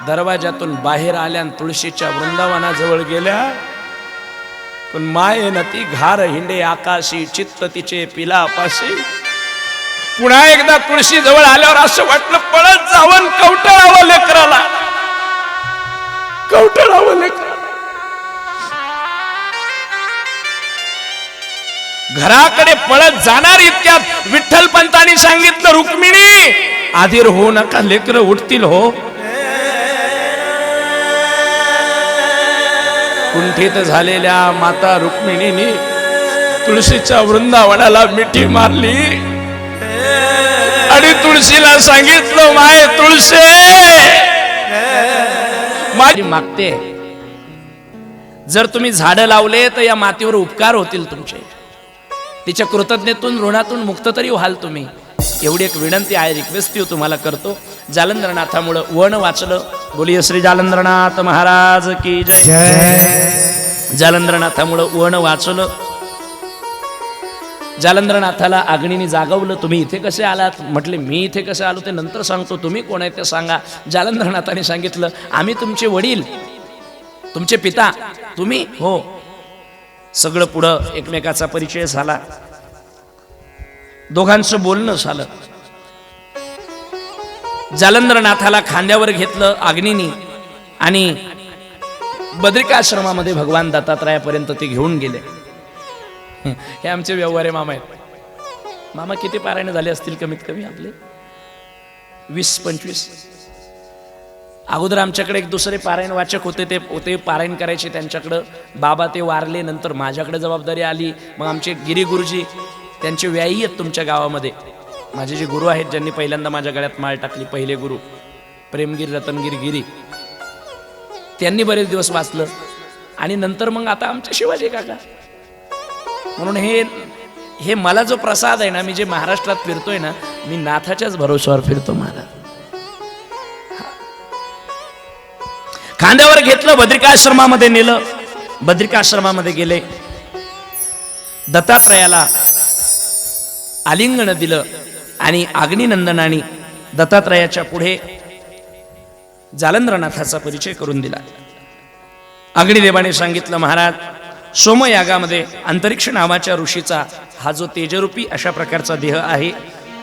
दरवाजातून बाहेर आल्या, तुळशीच्या वृंदावनाजवळ गेल्या. पण माये न ती घार हिंडे आकाशी, चित्त तिचे पिलापाशी. पुन्हा एकदा तुळशी जवळ आल्यावर असं वाटलं, पळत जावं, कवटाळावं लेकराला, कवटाळावं लेकराला. घराकडे पळत जाणार इतक्यात विठ्ठलपंतांनी सांगितलं, रुक्मिणी आधीर होऊ नका, लेकरं उठतील हो. कुंठित झालेल्या माता रुक्मिणीने तुळशीच्या वृंदावनाला मिठी मारली आणि तुळशीला सांगितलं, माय तुळशी माझी मागते, जर तुम्ही झाडं लावले तर या मातीवर उपकार होतील तुमचे, तिच्या कृतज्ञतेतून ऋणातून मुक्त तरी व्हाल तुम्ही. एवढी एक विनंती आहे, रिक्वेस्ट तुम्हाला करतो. जालंधरनाथामुळं वन वाचलं. बोलिये श्री जालंधरनाथ महाराज की जय. जालंधरनाथामुळं वन वाचलं. जालंधरनाथाला अग्नीने जागवलं. तुम्ही इथे कसे आलात? म्हटले मी इथे कसे आलो ते नंतर सांगतो, तुम्ही कोण आहे ते सांगा. जालंधरनाथाने सांगितलं, आम्ही तुमचे वडील, तुमचे पिता. तुम्ही? हो. सगळं पुढं एकमेकाचा परिचय झाला, दोघांचं बोलणं झालं. जालंधरनाथाला खांद्यावर घेतलं अग्नीनी आणि बद्रिकाश्रमामध्ये भगवान दत्तात्रयापर्यंत ते घेऊन गेले. हे आमचे व्यवहारे मामा आहेत. मामा किती पारायण झाले असतील? कमीत कमी आपले 20-25. अगोदर आमच्याकडे एक दुसरे पारायण वाचक होते, ते पारायण करायचे त्यांच्याकडं. बाबा ते वारले, नंतर माझ्याकडे जबाबदारी आली. मग आमचे गिरी गुरुजी, त्यांचे व्यायी आहेत तुमच्या गावामध्ये. माझे जे गुरु आहेत, ज्यांनी पहिल्यांदा माझ्या गळ्यात माळ टाकली, पहिले गुरु प्रेमगिरी रतनगिरी गिरी, त्यांनी बरेच दिवस वाचलं. आणि नंतर मग आता आमचे शिवाजी काका. म्हणून हे मला जो प्रसाद आहे ना, मी जे महाराष्ट्रात फिरतोय ना, मी नाथाच्याच भरोश्यावर फिरतो महाराज. खांद्यावर घेतलं, बद्रिकाश्रमामध्ये नेलं. बद्रिकाश्रमामध्ये गेले, दत्तात्रयाला आलिंगन दिलं आणि अग्निनंदनाने दत्तात्रयाच्या पुढे जालंधरनाथाचा परिचय करून दिला. अग्निदेवाने सांगितलं, महाराज सोमयागामध्ये अंतरिक्ष नावाच्या ऋषीचा हा जो तेजरूपी अशा प्रकारचा देह आहे,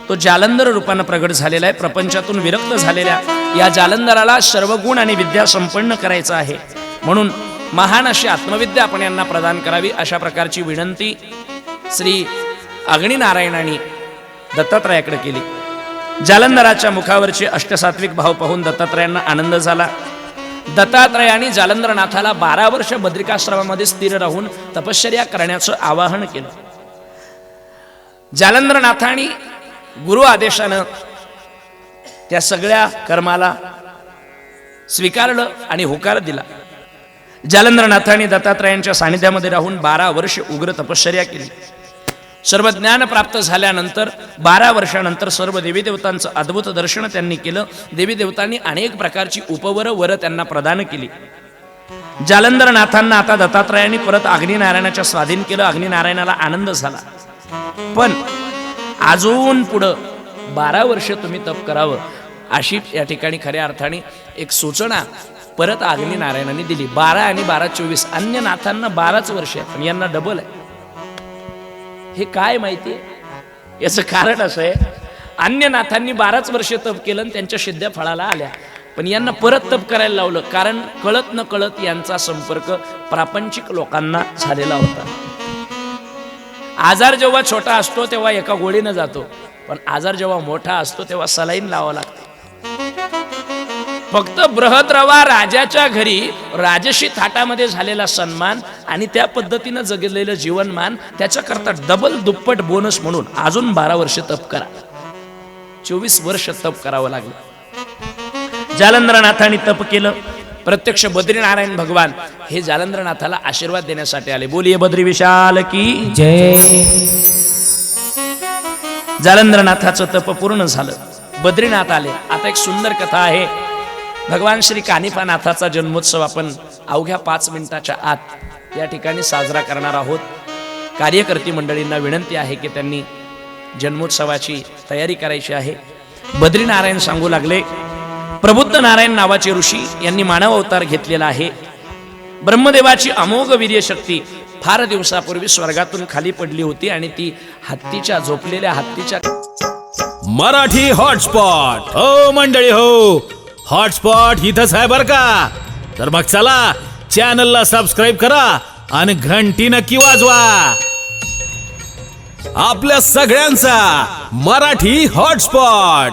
तो जालंधर रूपानं प्रगट झालेला आहे. प्रपंचातून विरक्त झालेल्या या जालंधराला सर्व गुण आणि विद्या संपन्न करायचा आहे. म्हणून महान अशी आत्मविद्या आपण यांना प्रदान करावी, अशा प्रकारची विनंती श्री अग्निनारायणांनी दत्तात्रयाकडे केली. जालंधराच्या मुखावरचे अष्टसात्विक भाव पाहून दत्तात्रयांना आनंद झाला. दत्तात्रयाने जालंधरनाथाला 12 वर्ष बद्रिकाश्रमामध्ये स्थिर राहून तपश्चर्या करण्याचं आवाहन केलं. जालंधरनाथाने गुरु आदेशानं त्या सगळ्या कर्माला स्वीकारलं आणि होकार दिला. जालंधरनाथाने दत्तात्रयांच्या सानिध्यामध्ये राहून 12 वर्ष उग्र तपश्चर्या केली. सर्व ज्ञान प्राप्त झाल्यानंतर 12 वर्षानंतर सर्व देवी देवतांचं अद्भुत दर्शन त्यांनी केलं. देवी देवतांनी अनेक प्रकारची वर त्यांना प्रदान केली. जालंधरनाथांना आता दत्तात्रयांनी परत अग्निनारायणाच्या स्वाधीन केलं. अग्निनारायणाला आनंद झाला. पण अजून पुढं 12 वर्ष तुम्ही तप करावं, अशी या ठिकाणी खऱ्या अर्थाने एक सूचना परत अग्निनारायणाने दिली. 12 आणि 12 24. अन्य नाथांना 12च वर्ष आहे, पण यांना डबल आहे. हे काय माहितीये? याचं कारण असं आहे, अन्य नाथांनी 12च वर्ष तप केलं आणि त्यांच्या सिद्ध्या फळाला आल्या, पण यांना परत तप करायला लावलं. कारण कळत न कळत यांचा संपर्क प्रापंचिक लोकांना झालेला होता. आजार जेव्हा छोटा असतो तेव्हा एका गोळीनं जातो, पण आजार जेव्हा मोठा असतो तेव्हा सलाईन लावावं लागतं. फक्त बृहद्रवा राजाच्या घरी राजशी थाटामध्ये झालेला सन्मान आणि त्या पद्धतीनं जगलेलं जीवनमान, त्याच्याकरता डबल दुप्पट बोनस म्हणून अजून 12 वर्ष तप करा. 24 वर्ष तप करावं लागलं. जालंधरनाथांनी तप केलं. प्रत्यक्ष बद्रीनारायण भगवान हे जालंधरनाथाला आशीर्वाद देण्यासाठी आले. बोलिये बद्री विशाल की
जय.
जालंधरनाथाचं तप पूर्ण झालं. बद्रीनाथ आले. आता एक सुंदर कथा आहे. भगवान श्री कानिफानाथाचा जन्मोत्सव आपण अवघ्या 5 मिनिटाच्या आत या ठिकाणी साजरा करणार आहोत. कार्यकर्ती मंडळींना विनंती आहे की त्यांनी जन्मोत्सवाची तयारी करायची आहे. बद्रीनारायण सांगू लागले, प्रबुद्ध नारायण नावाचे ऋषी यांनी मानव अवतार घेतलेला आहे. ब्रह्मदेवाची अमोघ वीर्य शक्ती फार दिवसापूर्वी स्वर्गातून खाली पडली होती आणि ती झोपलेल्या हत्तीच्या
मराठी हॉटस्पॉट. हो मंडळी हो, हॉटस्पॉट इथंच आहे बर का. तर मग चला चॅनलला सबस्क्राईब करा आणि घंटी नक्की वाजवा. आपल्या सगळ्यांचा मराठी हॉटस्पॉट.